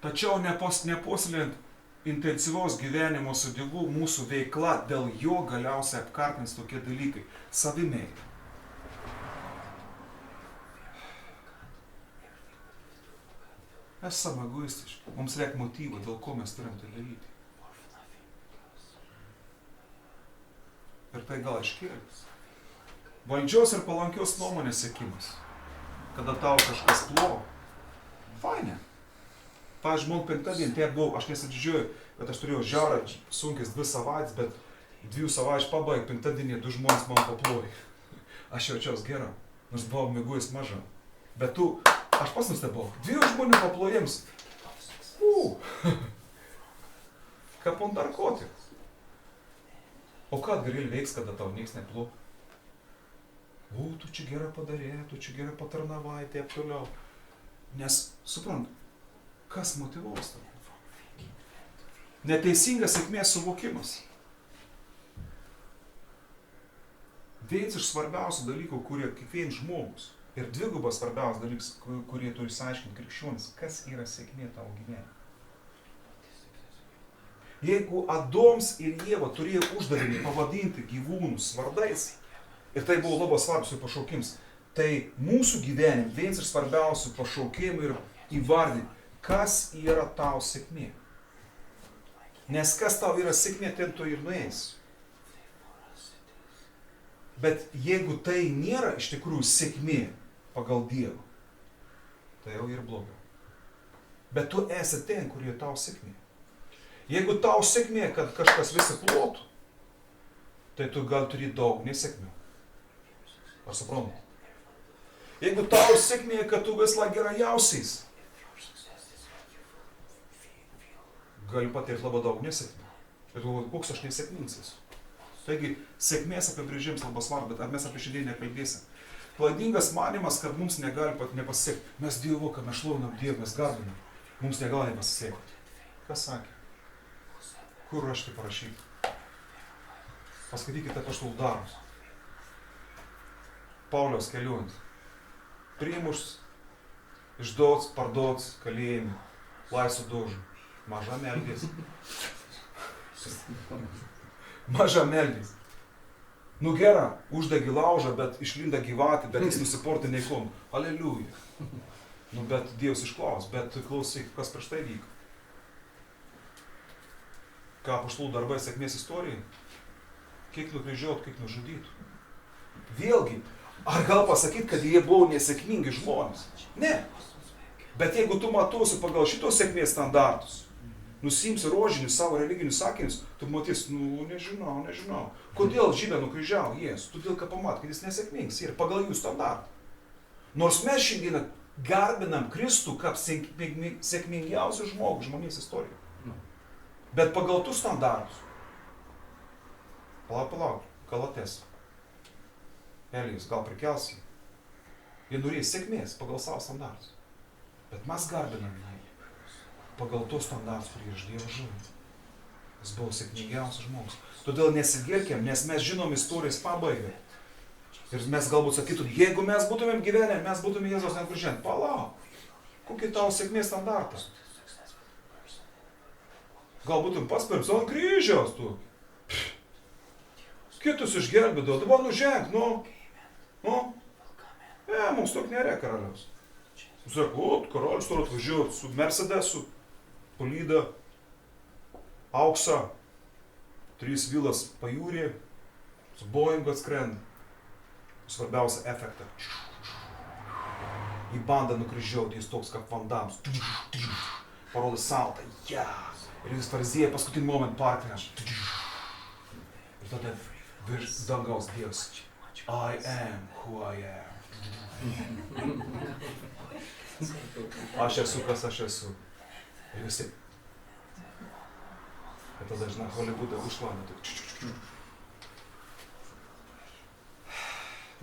Tačiau nepuoselėjant intensyvaus gyvenimo su Dievu, mūsų veikla dėl jo galiausiai apkartins tokie dalykai. Savimeilė. Mes esame egoistiški. Mums reikia motyvo, dėl ko mes turim tai daryti. Ir tai gal iškėlis. Valdžios ir palankios nuomonės siekimas. Kada tau kažkas blogo. Fainė. Pavyzdžiui, man 5 dieną tiek buvau, aš nesidžiuoju, bet aš turėjau žiaurą sunkis 2 savaitės, bet 2 savaičių pabaigė, 5 dieną 2 žmonės man paplojo. Aš jaučiausi gerai, nors buvau mėgujęs mažą. Bet aš pats nustebau, 2 žmonių paplojams. Kaip ant narkotikų. O ką gali veiks, kada tau nieks neplo? Tu čia gerai padarė, tu čia gerai patarnavai, taip toliau. Nes, suprant, kas motyvuos tave? Neteisingas sėkmės suvokimas. Vienas iš svarbiausių dalykų, kurie kiekvienas žmogus, ir dvigubas svarbiausias dalykas, kurie turi išsiaiškinti krikščionis, kas yra sėkmė tavo gyvenime. Jeigu Adoms ir Ieva turėjo uždavinį pavadinti gyvūnus vardais, ir tai buvo labai svarbus jų pašaukims, tai mūsų gyvenime vienas iš svarbiausių pašaukimų yra įvardinti, kas yra tau sėkmė. Nes kas tau yra sėkmė, ten tu ir nueisi. Bet jeigu tai nėra iš tikrųjų sėkmė pagal Dievą, tai jau ir blogiau. Bet tu esi ten, kur yra tau sėkmė. Jeigu tau sėkmė, kad kažkas visi plotų, tai tu gal turi daug nesėkmių. Ar suprantu? Jeigu tau sėkmė, kad tu vis laik gerai jausiais, gali patirti labai daug nesėkmių. Ir galvoju, koks aš nesėkmingas esu. Taigi, sėkmės apibrėžimas labai svarbu, bet ar mes apie šiandien nekalbėsim. Klaidingas manimas, kad mums negali nepasisekti. Mes Dievo, kad mes šlovinam Dievą, mes garbinam. Mums negali nepasisekti. Kas sakė? Kur rašti parašyti? Paskaitykite Apaštalų darbus. Pauliaus kelionės. Priimus, išduots, parduots, kalėjimų, laisvų dožų. Maža meldės. Maža meldės. Nu gera, uždegi laužą, bet išlinda gyvatė, bet jis nusiportė neįklom. Aleliuja. Nu bet Dievas išklaus, bet klausyk, kas prieš tai vyko. Ką Apaštalų darbai sėkmės istorijai? Kiek nukryžiuot, kiek nužudytų. Vėlgi, ar gal pasakyti, kad jie buvo nesėkmingi žmonės? Ne. Bet jeigu tu matosi pagal šitos sėkmės standartus, nusimsi rožinius savo religinius sakinius, tu matysi, nežinau. Kodėl žydai nukryžiavo Jėzų? Todėl, kad pamat, kad jis nesėkmingas ir pagal jų standartą. Nors mes šiandieną garbinam Kristų kaip sėkmingiausią žmogų žmonės istorijoje. Bet pagal tų standartus. Palauk, Galates. Elijus, gal prikelsi? Jie norės sėkmės pagal savo standartus. Bet mes garbinam jį pagal tos standartus, kurie iš Dievo žodžio. Jis buvo sėkmingiausias žmogus. Todėl nesigirkim, nes mes žinom istorijos pabaigą. Ir mes galbūt sakytum, jeigu mes būtumėm gyvenę, mes būtumėm Jėzaus nekryžiuojant. Palauk, kokie tavo sėkmės standartas? Gal būtum pats pirms ant kryžiaus tu. Kitus išgelbėdavo, dabar nuženk, mums tok nėra karaliaus. Jūs sako, karalius turi atvažiuoti su Mercedesu, Polyda, Auksa, 3 vilas pajūrį, su Boeingu atskrenda. Svarbiausia efektą. Į bandą nukryžiauti, jis toks kaip Van Dams. Parodo saltą, ir jis fariziejai paskutinį momentą parkreš. Ir tada virš dangaus Dievas. I am who I am. Aš esu, kas aš esu. Ir visi. Ir tada, žinai, Holivudą užšlanė.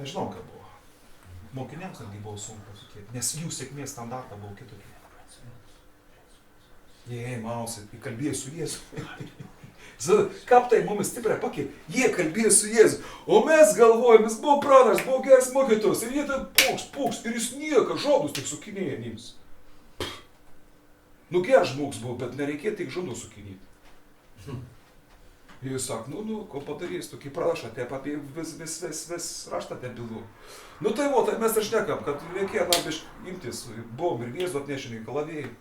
Nežinau, ką buvo. Mokiniams netgi buvo sunku patikėti, nes jų sėkmės standartą buvo kitokie. Jie ėmausi, įkalbėjo su Jėzu. Kaip tai mumis stipriai pakeitė? Jie kalbėjo su Jėzu, o mes galvojame, jis buvo pranašas, buvo geras mokytojas, ir jie tai pūks, ir jis nieko, žodus tik sukinėja jiems. Nu geras žmogus buvo, bet nereikėjo tik žodus sukinėti. Ir jis sako, ko padarys, tokį pranašą, taip apie vis raštą te bylų. Nu tai tai mes ir šnekam, kad reikėjo nam imtis, buvom ir Jėzų atnešinį kalavėjai.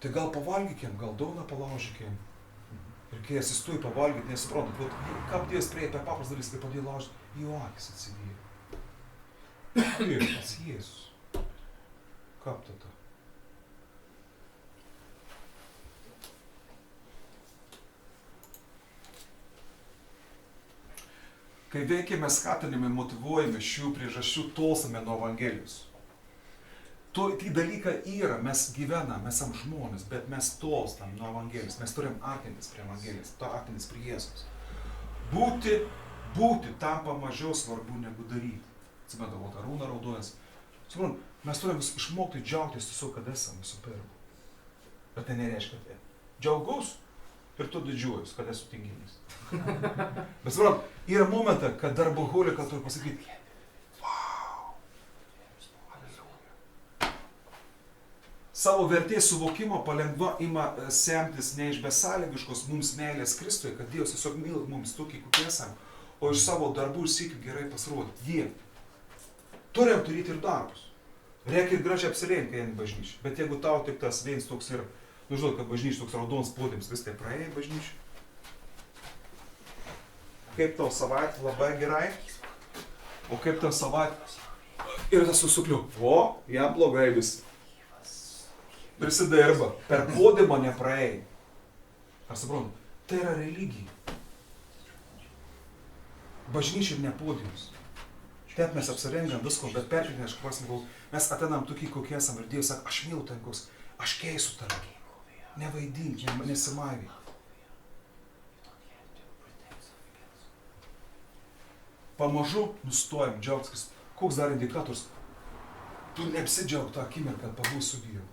Tai gal pavalgykim, gal dauną palaužykim. Ir kai asistuoji pavalgyti, nesuprantat, kaip Dievas prieja per paprastą dalyką, kai padėjo laužyti, jo akis atsidėjo. Ir pats Jėzus. Kaip tada? Kai veikiame skatinime, motyvuojame šių priežasčių, tolstame nuo Evangelijos. Tai dalykai yra, mes gyvenam, mes esam žmonės, bet mes tolstam nuo Evangelijos, mes turim artintis prie Evangelijos, artintis prie Jėzaus. Būti tampa mažiau svarbu negu daryti. Atsimenu, Arūna raudojas. Mes turim išmokti džiaugtis tiesiog, kad esam visų pirma. Bet tai nereiškia, kad džiaugus ir tu didžiuojas, kad esu tinginys. Bet yra momentą, kad darboholika turi pasakyti, savo vertės suvokimo palengva ima semtis ne iš besąlygiškos mums meilės Kristuje, kad Dievas tiesiog myli mums tokį, kokie esam, o iš savo darbų ir siekių gerai pasirodyti. Turim turėti ir darbus. Reikia ir gražiai apsirengti, kai eini bažnyčią. Bet jeigu tau tik tas viens toks ir, žinot, kad bažnyčiai toks raudonas podiums, vis tai praėjai bažnyčiai. Kaip tau savaitė, labai gerai. O kaip ten savaitę? Ir tas susukliu. O, jam blogai vis. Prisidirba. Per podimą nepraėjai. Ar suprantu? Tai yra religija. Bažnyčia ir ne podiumas. Taip mes apsirengiam visko, bet perkeltinė, aš pasimkau, mes ateinam tokie, kokie esam ir Dievas sako, aš myliu ten koks, aš keisiu tave. Nevaidink, nesimaivyk. Pamažu nustojam džiaugtis. Koks dar indikatorius? Tu neapsidžiaug tą akimirką, kad pabūs su Dievu.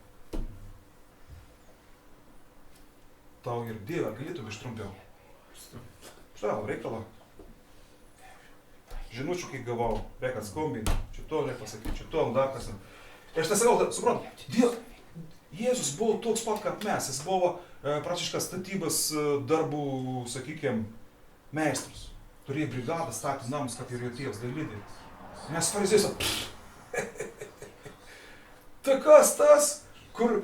Tau ir Dieve, galėtum ištrumpiau. Štai, reikalą. Žinučių, kai gavau, reikia atskombinti, čia to reikia pasakyti, čia to, dar kas. Ir aš nesakau, suprantu, Jėzus buvo toks pat kaip mes, jis buvo praktiškai statybos darbų, sakykime, meistras. Turėjo brigadą, statė namus, kaip ir jo tėvas dalydė. Nes farizėjas, tai kas tas, kur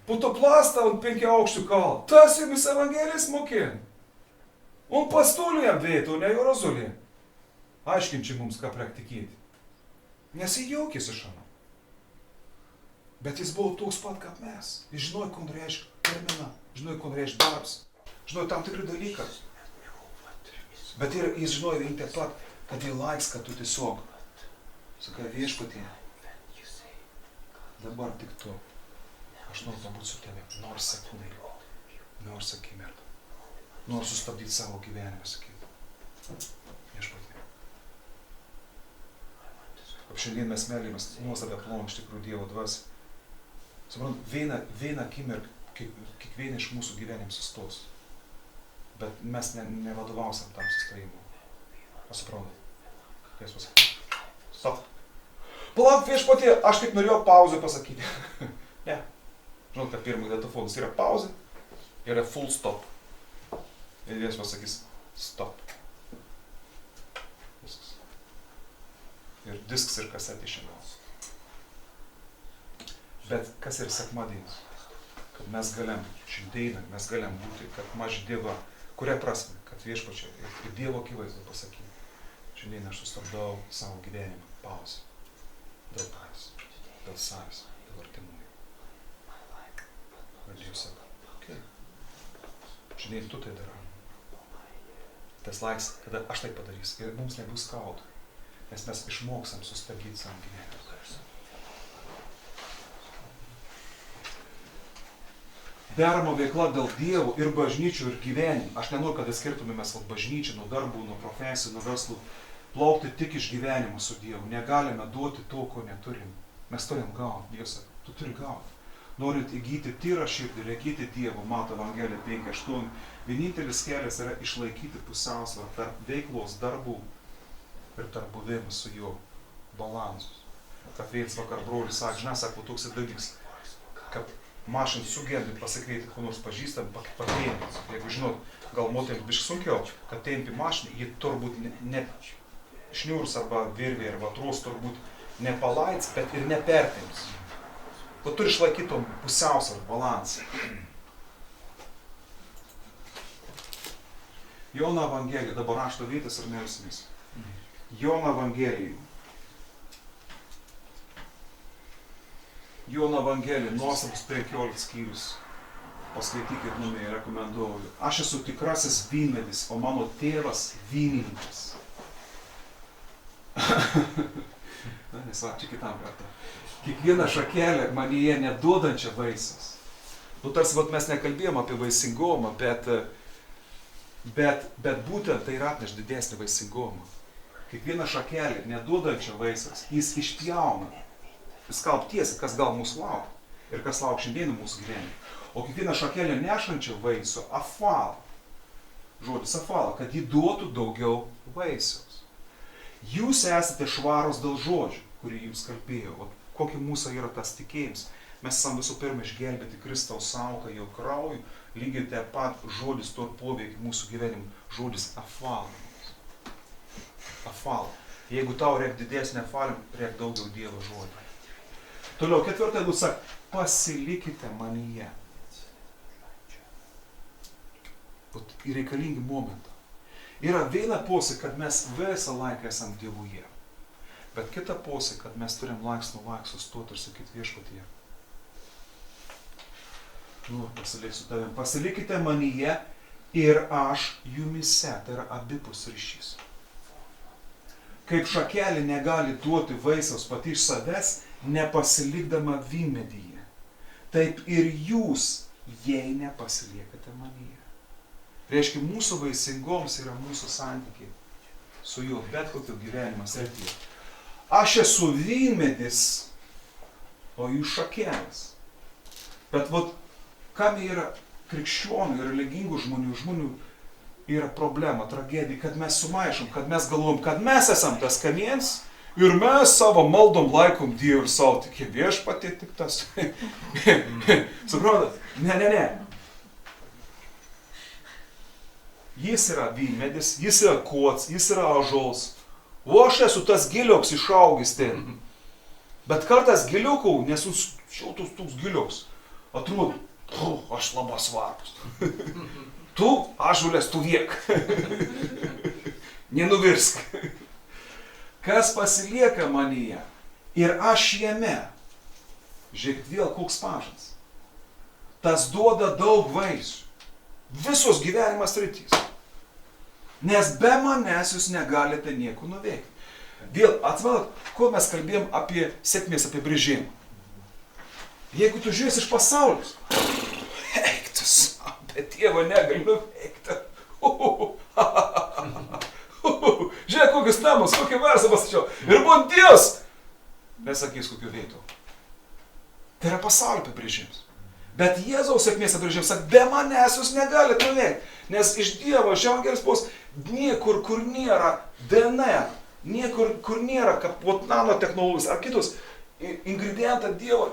putoplastą ant 5 aukštų kalą, tas jumis evangelijas mokė. Un pastolių jam vėtų, ne jo rozulė. Aiškinčiai mums, ką praktikėti. Nes jis jaukėsi iš ano. Bet jis buvo toks pat kaip mes. Jis žinojo, ko reiškia termina, žinojo, ko reiškia darbs, žinojo tam tikrų dalyką. Bet jis žinojo vien taip pat, kad jį laiks, kad tu tiesiog sakai, viešpatie, dabar tik tu. Aš noriu pabūti su tavimi, nors sekundai, nors akimirką. Noriu sustabdyti savo gyvenimą, sakyti. Viešpatie. Kaip šiandien mes meldėmės, nuostabę plom iš tikrųjų Dievo dvasią. Suprant, vieną akimirką kiekvieną iš mūsų gyvenim sustos. Bet mes nevadovausim tam sustojimu. Aš suprantu. Kai jis pasakė. Stop. Palauk, viešpatie, aš tik norėjau pauzę pasakyti. Ne. Žinot, kad pirmą datofonas yra pauzė, yra full stop. Ir jis pasakys stop. Viskas. Ir disks ir kasetė šiandien. Bet kas ir sekmadienis? Kad mes galim šiandieną, mes galim būti, kad maži Dievą, kuria prasme, kad viešpačia ir Dievo akivaizdu pasakyti. Šiandien aš sustabdau savo gyvenimą, pauzę. Dėl tavęs, dėl savęs, dėl artimųjų. Ir Dievas sako, okei. Šiandien tu tai darai. Tas laiks, kada aš tai padarysiu. Ir mums nebus skaudu. Nes mes išmoksam sustabdyti savo gyvenimą. Derama veikla dėl Dievo ir bažnyčių ir gyvenimų. Aš nenoriu, kad skirtumėmės bažnyčią nuo darbų, nuo profesijų, nuo verslų. Plaukti tik iš gyvenimo su Dievu. Negalime duoti to, ko neturim. Mes turim gauti. Dievas sako, tu turi gauti. Norint įgyti tyrą širdį, reikėti Dievo, Mato Evangelija 5:8. Vienintelis kelias yra išlaikyti pusiausvyrą tarp veiklos darbų ir tarp buvimo su juo balansus. Kad vienas vakar brolis sakė, žinai, sako, toks dalykas, kad mašint sugebėti pasakyti, ko nors pažįstam, patėmės. Jeigu žinot, gal moterims biškai sunkiau, kad tempi mašiną, ji turbūt ne šniūrs arba virvė arba tros turbūt nepalaits, bet ir nepertėms. Tu turi išlaikyti pusiausvyrą, balansą. Jono Evangelija, dabar rašto vietas ir melsimės. Jono Evangelija. Jono Evangelija, nuostabus 15 skyrius. Paskaitykit numį, rekomenduoju. Aš esu tikrasis vynmedis, o mano tėvas vynininkas. Nes va, čia kitam kartą. Kiekviena šakelė manyje neduodančia vaisius. Tarsi mes nekalbėjom apie vaisingumą, bet būtent tai yra atneš didesnį vaisingumą. Kiekviena šakelė neduodančia vaisius, jis išpjauna. Jis kalb tiesiai, kas gal mūsų laukia ir kas laukia šiandien mūsų gyvenime. O kiekviena šakelė nešančia vaisių, afala. Žodis afala, kad ji duotų daugiau vaisiaus. Jūs esate švarūs dėl žodžių, kurį jums kalbėjau. O kokia mūsų yra tas tikėjimas? Mes esam visų pirma išgelbėti Kristaus auką, jo krauju, lygiai taip pat žodis to poveikia mūsų gyvenimui. Žodis afala. Afala. Jeigu tau reikia didesnė afalė, reikia daugiau Dievo žodžio. Toliau, 4 eilutė sako, pasilikite manyje. Reikalingi momentą. Yra viena posė, kad mes visą laiką esam Dievuje. Bet kita pusė, kad mes turim laiks nuo laiko sustoti ir sakyti Viešpatie. Pasilik su tavim. Pasilikite manyje ir aš jumise. Tai yra abipus ryšys. Kaip šakelė negali duoti vaisiaus pati iš savęs, nepasilikdama vynmedyje. Taip ir jūs, jei nepasiliekate manyje. Reiškia, mūsų vaisingoms yra mūsų santykiai su juo, bet kokio gyvenimo srityje. Aš esu vynmedis, o jūs šakelės. Bet kam yra krikščionių ir religingų žmonių yra problema, tragedija, kad mes sumaišom, kad mes galvom, kad mes esam tas kamiens ir mes savo maldom laikom Dievą ir savo tik Viešpatie tik tas. Suprantat? Ne. Jis yra vynmedis, jis yra kots, jis yra ąžuolas. O aš esu tas giliuks išaugęs ten. Bet kartais giliukų, nesu šiautus toks giliuks. Atrodo, aš labai svarbus. Tu, ąžuolės, tu viek. Nenuvirsk. Kas pasilieka manyje ir aš jame. Žiūrėkit, vėl koks pažadas. Tas duoda daug vaisių. Visos gyvenimas rytys. Nes be manęs jūs negalite nieko nuveikti. Vėl, atsimenat, ko mes kalbėjom apie sėkmės apibrėžimą. Jeigu tu žiūrėsi iš pasaulius, eiktus, bet Dievo negali nuveikti. Žiūrėk, kokius namus, kokį versą pasačiau. Ir buvo Dievas. Nesakys, kokio veiktų. Tai yra pasaulio apibrėžimas. Bet Jėzaus sėkmės apibrėžimas sako, be manęs jūs negalite nuveikti. Nes iš Dievo Evangelis bus niekur, kur nėra DNR, niekur, kur nėra nanotechnologijos ar kitus ingredientą Dievo.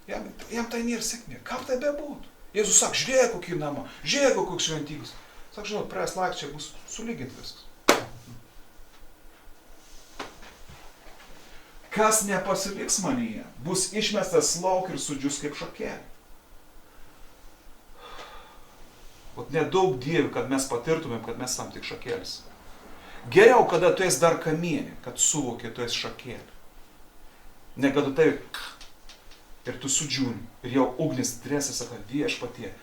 Jam tai nėra sėkmė. Kam tai bebūtų? Jėzus sako, žiūrėk kokį namą, žiūrėk koks šventygus. Sako, žinot, praeis laiks čia bus sulygint viskas. Kas nepasiliks manyje, bus išmestas lauk ir sudžius kaip šakelė. Nedaug dievių, kad mes patirtumėm, kad mes esam tik šakelis. Geriau, kada tu esi dar kamienė, kad suvokė, tu esi šakelė. Ne kada tai ir tu sudžiūni, ir jau ugnis drėsi, sako, Viešpatie,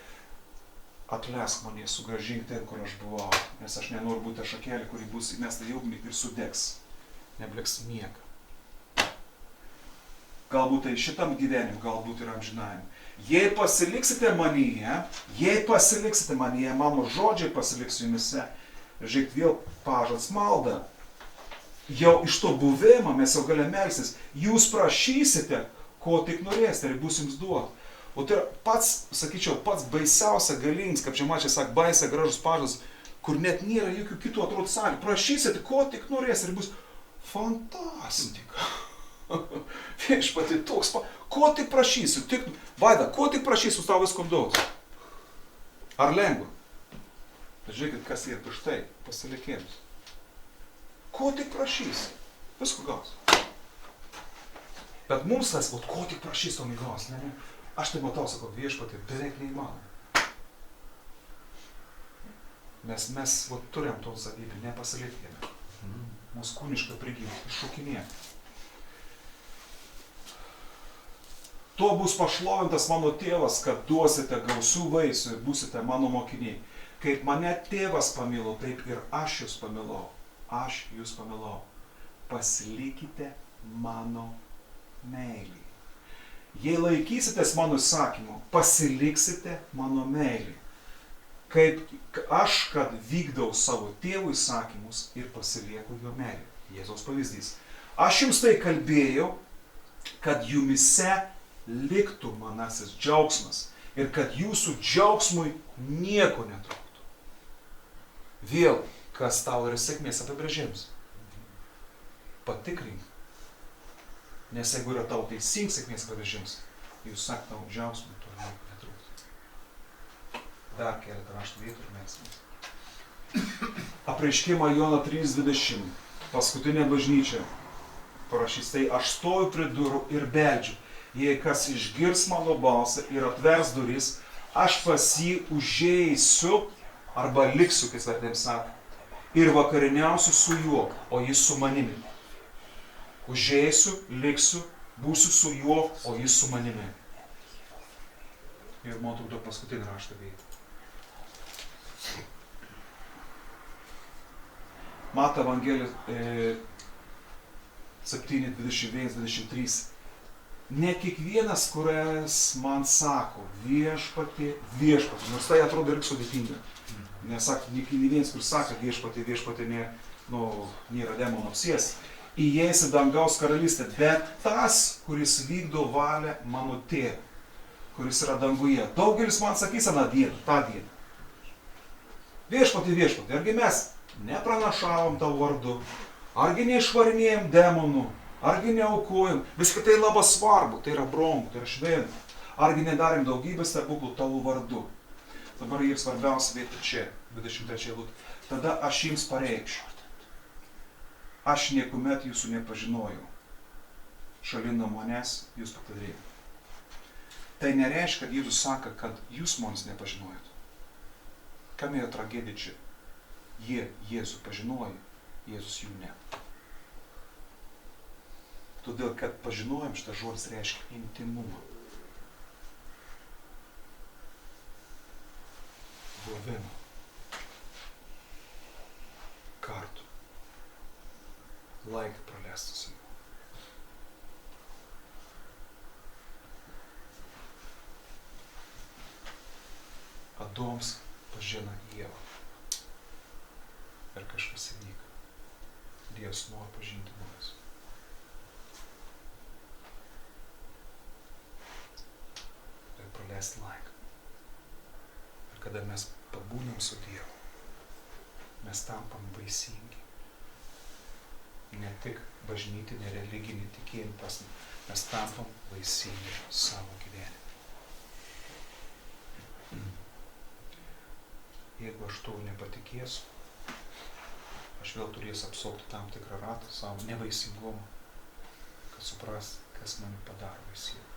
atleisk mane, sugrąžink ten, kur aš buvau, nes aš nenoriu būti ta šakelė, kuri bus įmesta į ugnį ir sudegs, nebliks miega. Galbūt tai šitam gyvenimu, galbūt ir amžinajam. Jei pasiliksite manyje, mano žodžiai pasiliks jumise, žiūrėk, vėl pažads malda. Jau iš to buvimo mes jau galime melstis. Jūs prašysite, ko tik norėsite, ir bus jums duot. O tai pats, sakyčiau, pats baisiausia galingas, kaip čia mačiai sak, baisia gražus pažadas, kur net nėra jokių kitų atrodo sąlygų. Prašysite, ko tik norėsite, ir bus fantastika. Viešpatie toks, ko tik prašysiu, Vaida, ko tik prašysiu, tau viskom duos. Ar lengva? Bet žiūrėkit, kas yra prieš tai, pasilikėjimus. Ko tik prašysi, visko gaus. Bet mums tas, ko tik prašysi, to negaus. Ne? Aš tai matau, sakau, Viešpatie, beveik neįmanoma. Mes turim to savybę, nepasilikėme. Mūsų kūnišką prigimtį, šokinėti. To bus pašlovintas mano tėvas, kad duosite gausių vaisių ir būsite mano mokiniai. Kaip mane tėvas pamilo, taip ir aš jūs pamilau. Aš jūs pamilau. Pasilikite mano meilį. Jei laikysitės mano įsakymų, pasiliksite mano meilį. Kaip aš, kad vykdau savo tėvų įsakymus ir pasilieku jo meilį. Jėzaus pavyzdys. Aš jums tai kalbėjau, kad jumise liktų manasis džiaugsmas ir kad jūsų džiaugsmui nieko netrūktų. Vėl, kas tau yra sėkmės apibrėžimas? Patikrink. Nes jeigu yra tau teisingas sėkmės apibrėžimas, jūs sak tau džiaugsmui to nieko netrūktų. Dar keletą raštų vietų ir mes. Apreiškimą Jono 3:20. Paskutinė bažnyčia parašys, tai aš stoju prie durų ir beldžiu. Jei kas išgirs mano balsą ir atvers duris, aš pas jį užeisiu arba liksiu, kaip vertėjams sako, ir vakarieniausiu su juo, o jis su manimi. Užėsiu, liksiu, būsiu su juo, o jis su manimi. Ir man atrodo paskutinį raštą veikia. Mato Evangelija 7:21-23. Ne kiekvienas, kuris man sako viešpatie, viešpatie, nors tai atrodo irgi sudėtinga. Nesak, ne vienas, kuris sako viešpatie, viešpatie, nėra demono apsies. Įeis į dangaus karalystę, bet tas, kuris vykdo valią mano tėvą, kuris yra danguje. Daugelis man sakys tą dieną. Viešpatie, viešpatie, argi mes nepranašavom tavo vardu, argi neišvarinėjom demonų, argi neaukojom. Viskai tai labai svarbu, tai yra brangu, tai yra šventa. Argi nedarėm daugybės stebuklų tavo vardu. Dabar ir svarbiausia vieta čia, 23 eilutė. Tada aš jums pareikšiu. Aš niekuomet jūsų nepažinojau. Šalin nuo manęs jūs padarėjau. Tai nereiškia, kad Jėzus sako, kad jūs manęs nepažinojot. Kam yra tragedija čia? Jie Jėzų pažinojo, Jėzus jų ne. Todėl, kad pažinojom, šitas žodis reiškia intimumą. Buvimą. Kartu. Laiką praleistą su juo. Adoms pažino Ievą. Ir kažkas įvyko. Dievas nori pažinti mumis. Ir praleisti laiką. Ir kada mes pabūnam su Dievu, mes tampam vaisingi. Ne tik bažnytinė, religinė tikėjimo prasme, mes tampam vaisingi savo gyvenime. Jeigu aš to nepatikėsiu, aš vėl turėsiu apsukti tam tikrą ratą savo nevaisingumą, kad supras, kas mane padaro vaisingą.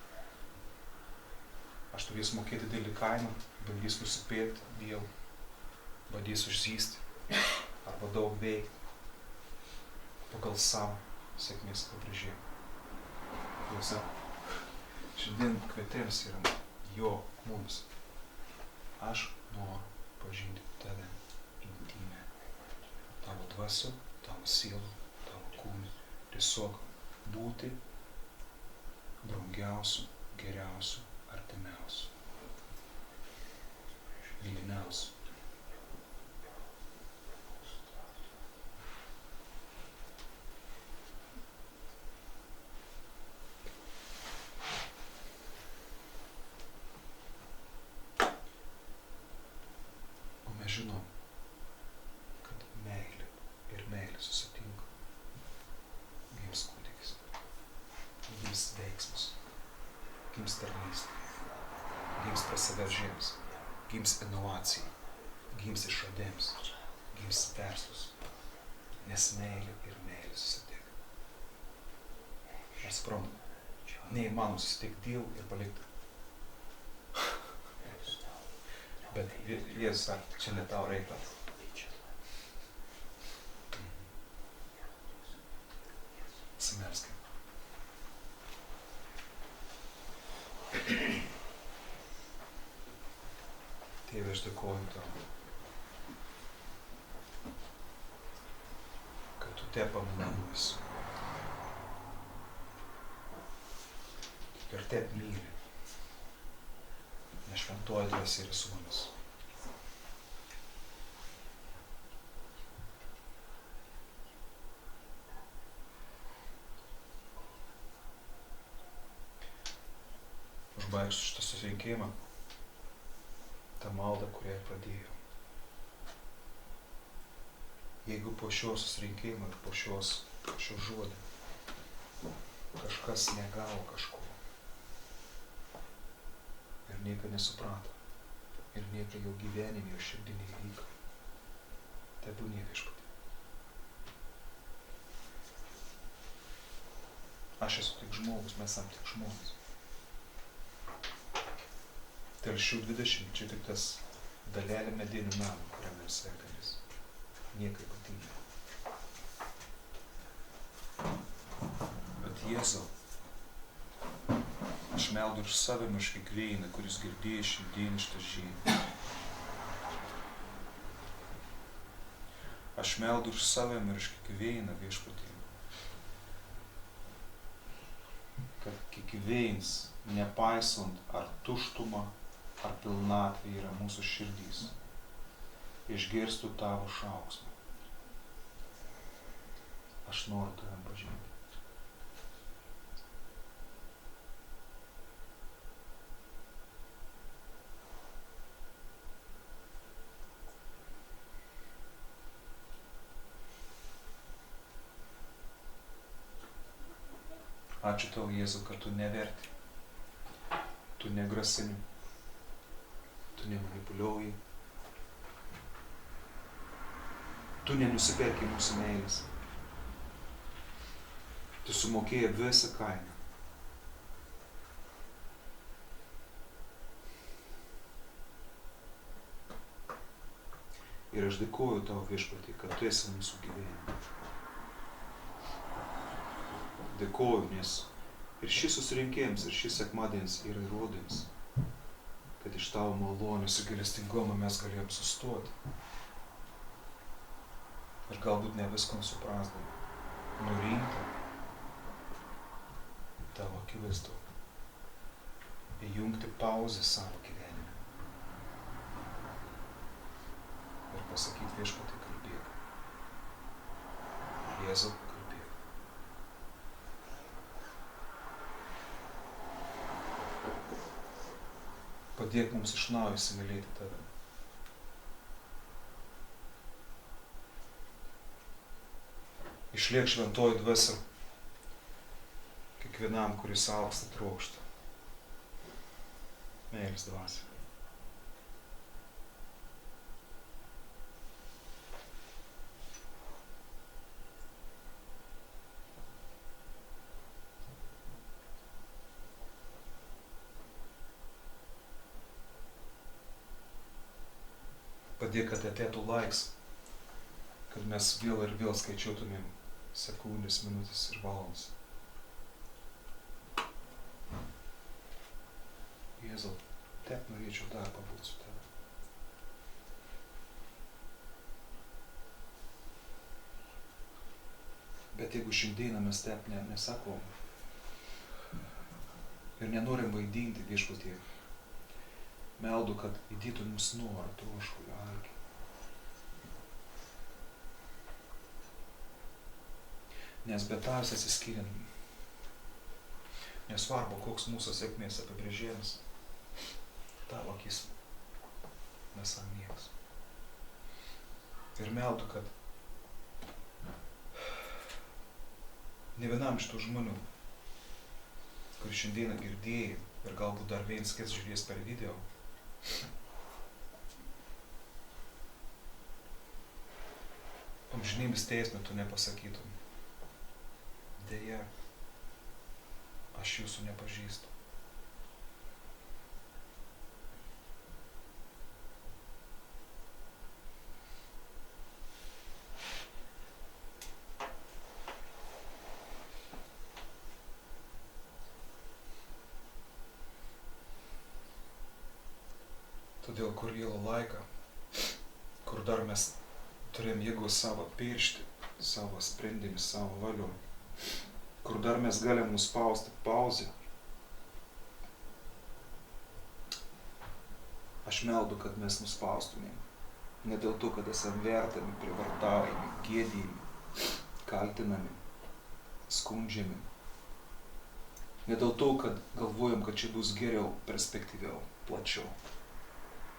Aš turėsiu mokėti didelį kainą, bandys nusipirkti Dievą, bandys užzysti arba daug veikti pagal savo sėkmės apibrėžimą. Jau sako, šiandien kvietimas yra jo mums. Aš noriu pažinti tave intymiai. Tavo dvasiu, tavo sielu, tavo kūnu. Tiesiog būti brangiausiu, geriausiu, artimiausiu, mylimiausiu. O mes žinom, kad meilė ir meilė susitinka. Gims kūdikis, gims veiksmas, gims tarnystė, gims prasiveržimas, gims inovacija, gims išradėms, gims verslus, nes meilė ir meilė susitinka. Aš suprantu, neįmanoma susitikti Dievu ir palikti. Bet Jėzus sako, čia ne tavo reikalas. Pasimelskime. Tėve, aš dėkoju tau, kad tu te pamilamos ir te myli, nes šventoji dvasia yra su mumis. Užbaigsiu šitą susirinkimą, tą maldą, kurią pradėjau. Jeigu po šio susirinkimo ir po šio žodžio kažkas negavo kažko ir nieko nesuprato ir nieko jo gyvenime, jo širdį neįvyko, tebūnie viešpatie. Aš esu tik žmogus, mes esam tik žmonės. Telšių 20, čia tik tas dalelė medinių namų, kuriame mes sveikamės. Nieko ypatingo. Jėzau, aš meldu už savim, už kiekvieną, kuris girdėjo šiandien šitą žinią. Aš meldu už savim ir už kiekvieną viešpatį, kad kiekvienas, nepaisant ar tuštuma, ar pilnatvė yra mūsų širdys, išgirstų tavo šauksmą. Aš noriu tave pažinti. Ačiū tau, Jėzau, kad tu neverti, tu negrasini, tu nemanipuliuoji, tu nenusiperki mūsų meilės. Tu sumokėjai visą kainą. Ir aš dėkoju tau, viešpatie, kad tu esi mūsų gyvenime. Dėkoju, nes ir šis susirinkėjimas, ir šis sekmadienis yra įrodymas, kad iš tavo malonės ir gailestingumo mes galėjom sustoti. Ir galbūt ne viską suprasdami, nurimti tavo akivaizdu, įjungti pauzę savo gyvenime ir pasakyti viešpatį, kalbėk. Jėzau, kalbėk. Padėk mums iš naujo įsimylėti tave. Išliek šventoji dvasia kiekvienam, kuris alksta trokšta. Meilės dvasia. Padėk, kad ateitų laiks, kad mes vėl ir vėl skaičiuotumėm sekundės, minutės ir valandas. Jėzau, taip norėčiau dar pabūti su tave. Bet jeigu šiandieną mes taip nesakom ir nenorim vaidinti viešpatie, meldu, kad įdėtų mums norą, troškulį, alkį. Nes be tavęs atsiskiriant, nesvarbu, koks mūsų sėkmės apibrėžėjimas, tavo akis mes niekas. Ir meldu, kad ne vienam iš tų žmonių, kur šiandieną girdėjai ir galbūt dar vienas kits žiūrės per video, amžinybės teisme tu nepasakytum. Deja, aš jūsų nepažįstu. Todėl kur vėlo laiką, kur dar mes turėjom jėgų savo piršti, savo sprendimį, savo valių, kur dar mes galim nuspausti pauzę, aš meldu, kad mes nuspaustumėm. Ne dėl to, kad esam vertami, privartaujami, gėdijami, kaltinami, skundžiami. Ne dėl to, kad galvojam, kad čia bus geriau, perspektyviau, plačiau.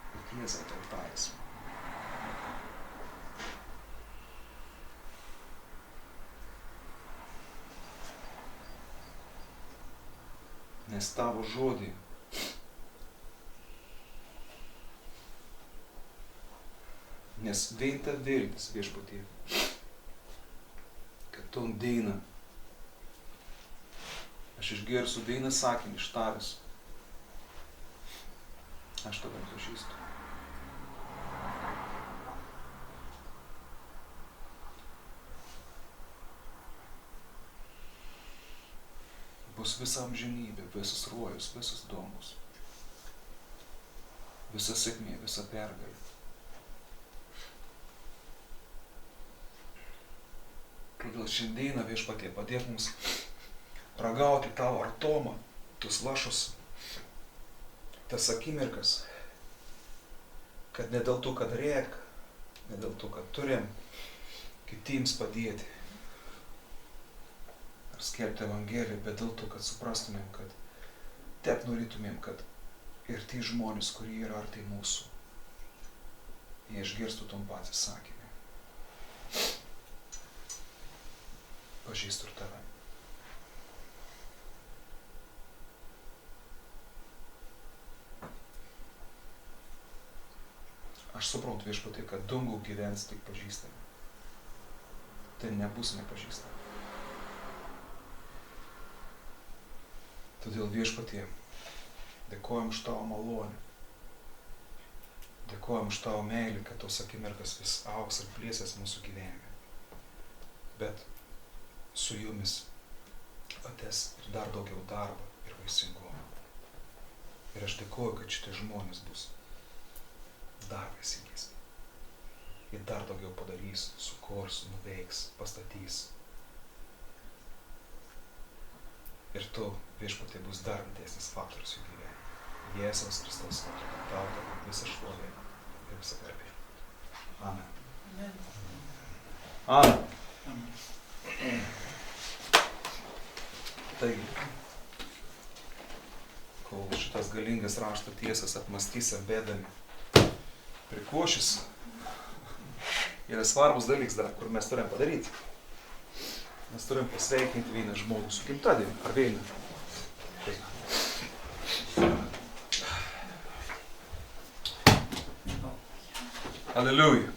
Bet Jėzau tau tais. Nes tavo žodį nes vien ta viltis viešpatie, kad tu dainą, aš išgirsiu dainą sakinį iš tavęs. Aš tave pažįstu. bus visa amžinybė, visas rojus, visas dangus. Visa sėkmė, visa pergalė. Todėl šiandieną Viešpatie padėk mums ragauti tavo artumą, tus lašus, tas akimirkas, kad ne dėl to, kad reik, ne dėl to, kad turim kitiems padėti ar skelbti Evangeliją, bet dėl to, kad suprastumėm, kad taip norėtumėm, kad ir tie žmonės, kurie yra artai mūsų, jie išgirstų tom patį sakinį. Pažįstu ir tave. Aš suprantu, Viešpatie, kad dangų gyvens tik pažįstami. Tai nebus nepažįstami. Todėl Viešpatie, dėkojam už tavo malonę. Dėkojam už tavo meilį, kad tos akimirkas vis augs ir plėsės mūsų gyvenime. Bet su jumis ateis ir dar daugiau darbo ir vaisingumo. Ir aš dėkoju, kad šitie žmonės bus dar vaisingesni. Jie dar daugiau padarys, sukurs, nuveiks, pastatys. Ir tu, Viešpatie, bus dar didesnis faktorius jų gyvenime. Jėzaus Kristaus vardu, kad tau dabar visą šlovę ir visą garbę. Amen. Amen. Amen. Taigi, kol šitas galingas rašto tiesas apmastysim bėdami prikošis, yra svarbus dalykas dar, kur mes turim padaryti. Mes turim pasveikinti vieną žmogų su gimtadieniu. Ar vieną? Aleliuja.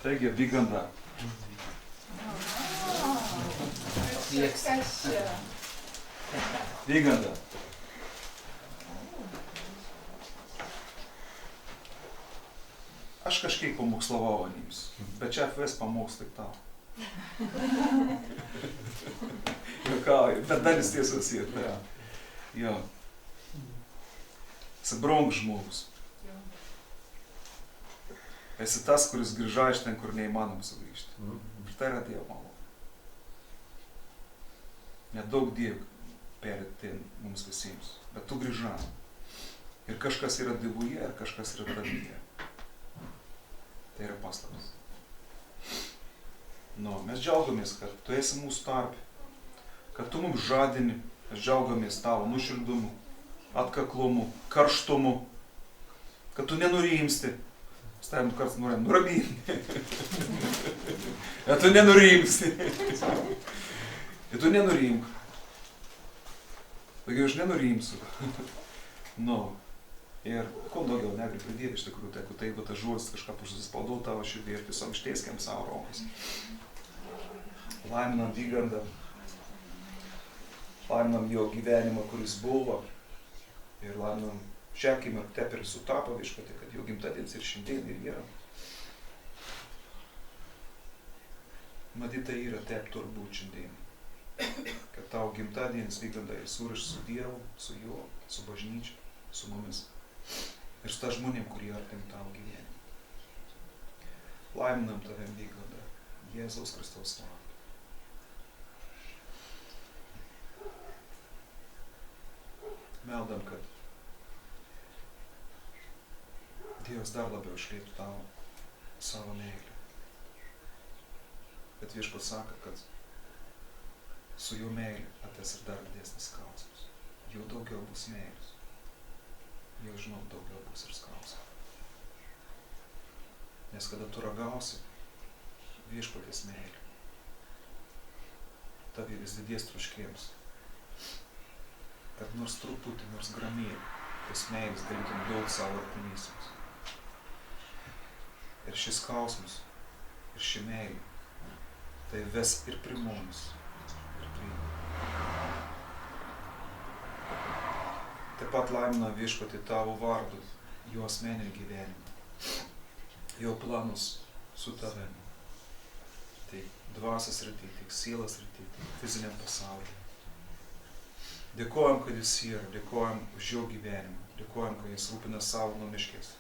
Taigi, Vyganda. Vyganda. Aš kažkiek pamokslavau anims, bet čia FS pamoks tik tau. Juokauju, bet dalis tiesos yra. Jo. Esi brangus žmogus. Esi tas, kuris grįža iš ten, kur neįmanom sugrįžti. Ir tai yra Dievo malonė. Nedaug Dievo perėti mums visiems, bet tu grįža. Ir kažkas yra Dievuje, ir kažkas yra tavyje. Tai yra paslaptis. Mes džiaugiamės, kad tu esi mūsų tarpe, kad tu mums žadini, mes džiaugiamės tavo nuoširdumu, atkaklumu, karštumu, kad tu nenurimsti. Stavim kartais norim nuraminti. Bet tu nenurimsti. Ir tu nenurimk. Taigi aš nenurimsiu. Ir kuo daugiau negaliu pridėti iš tikrųjų, tai jeigu tas žodis kažką užsispaudau tavo širdį ir tiesiog ištieskėm savo rankas. Laiminam Vygandą, laiminam jo gyvenimą, kuris buvo, ir laiminam šią akimirką taip ir sutapo Viešpatie, kad jo gimtadienis ir šiandien ir yra. Matyt, tai yra taip turbūt šiandien, kad tavo gimtadienis Vyganda ir suriš su Dievu, su juo, su bažnyčia, su mumis. Ir su ta žmonėm, kurie artim tavo gyvenimą. Laiminam tave, Vyganda, Jėzaus Kristaus vardu. Meldam, kad Dievas dar labiau išlieptų tavo savo meilę. Bet Viešpats sako, kad su jo meilė ateis ir dar didesnis skausmas. Jau daugiau bus meilės. Jau žinau, daugiau bus ir skausmo. Nes kada tu ragausi Viešpaties meilę, tavi vis didės troškėjimas, kad nors truputį, nors gramėlį, tos meilės galėtum daug savo artimiesiems. Ir šis skausmas, ir ši meilė, tai ves ir prie mumis, ir prie jų. Taip pat laimina Viešpatį tavo vardu, jo asmeninį gyvenimą. jo planus su tavimi. Tiek dvasios srity, tiek sielos srity, tiek fiziniam pasaulyje. Dėkojam, kad jis yra, dėkojam už jo gyvenimą, dėkojam, kad jis rūpina savo namiškiais.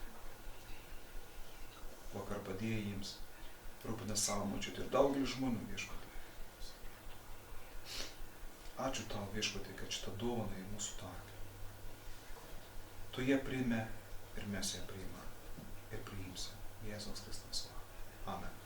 Vakar padėjo jiems, rūpina savo močiutę ir daugelį žmonių, Viešpatie. Ačiū tau, Viešpatie, kad šitą dovaną į mūsų tarpą. Tu ją priėmė ir mes ją priimame ir priimsim. Jėzaus Kristaus vardu. Amen.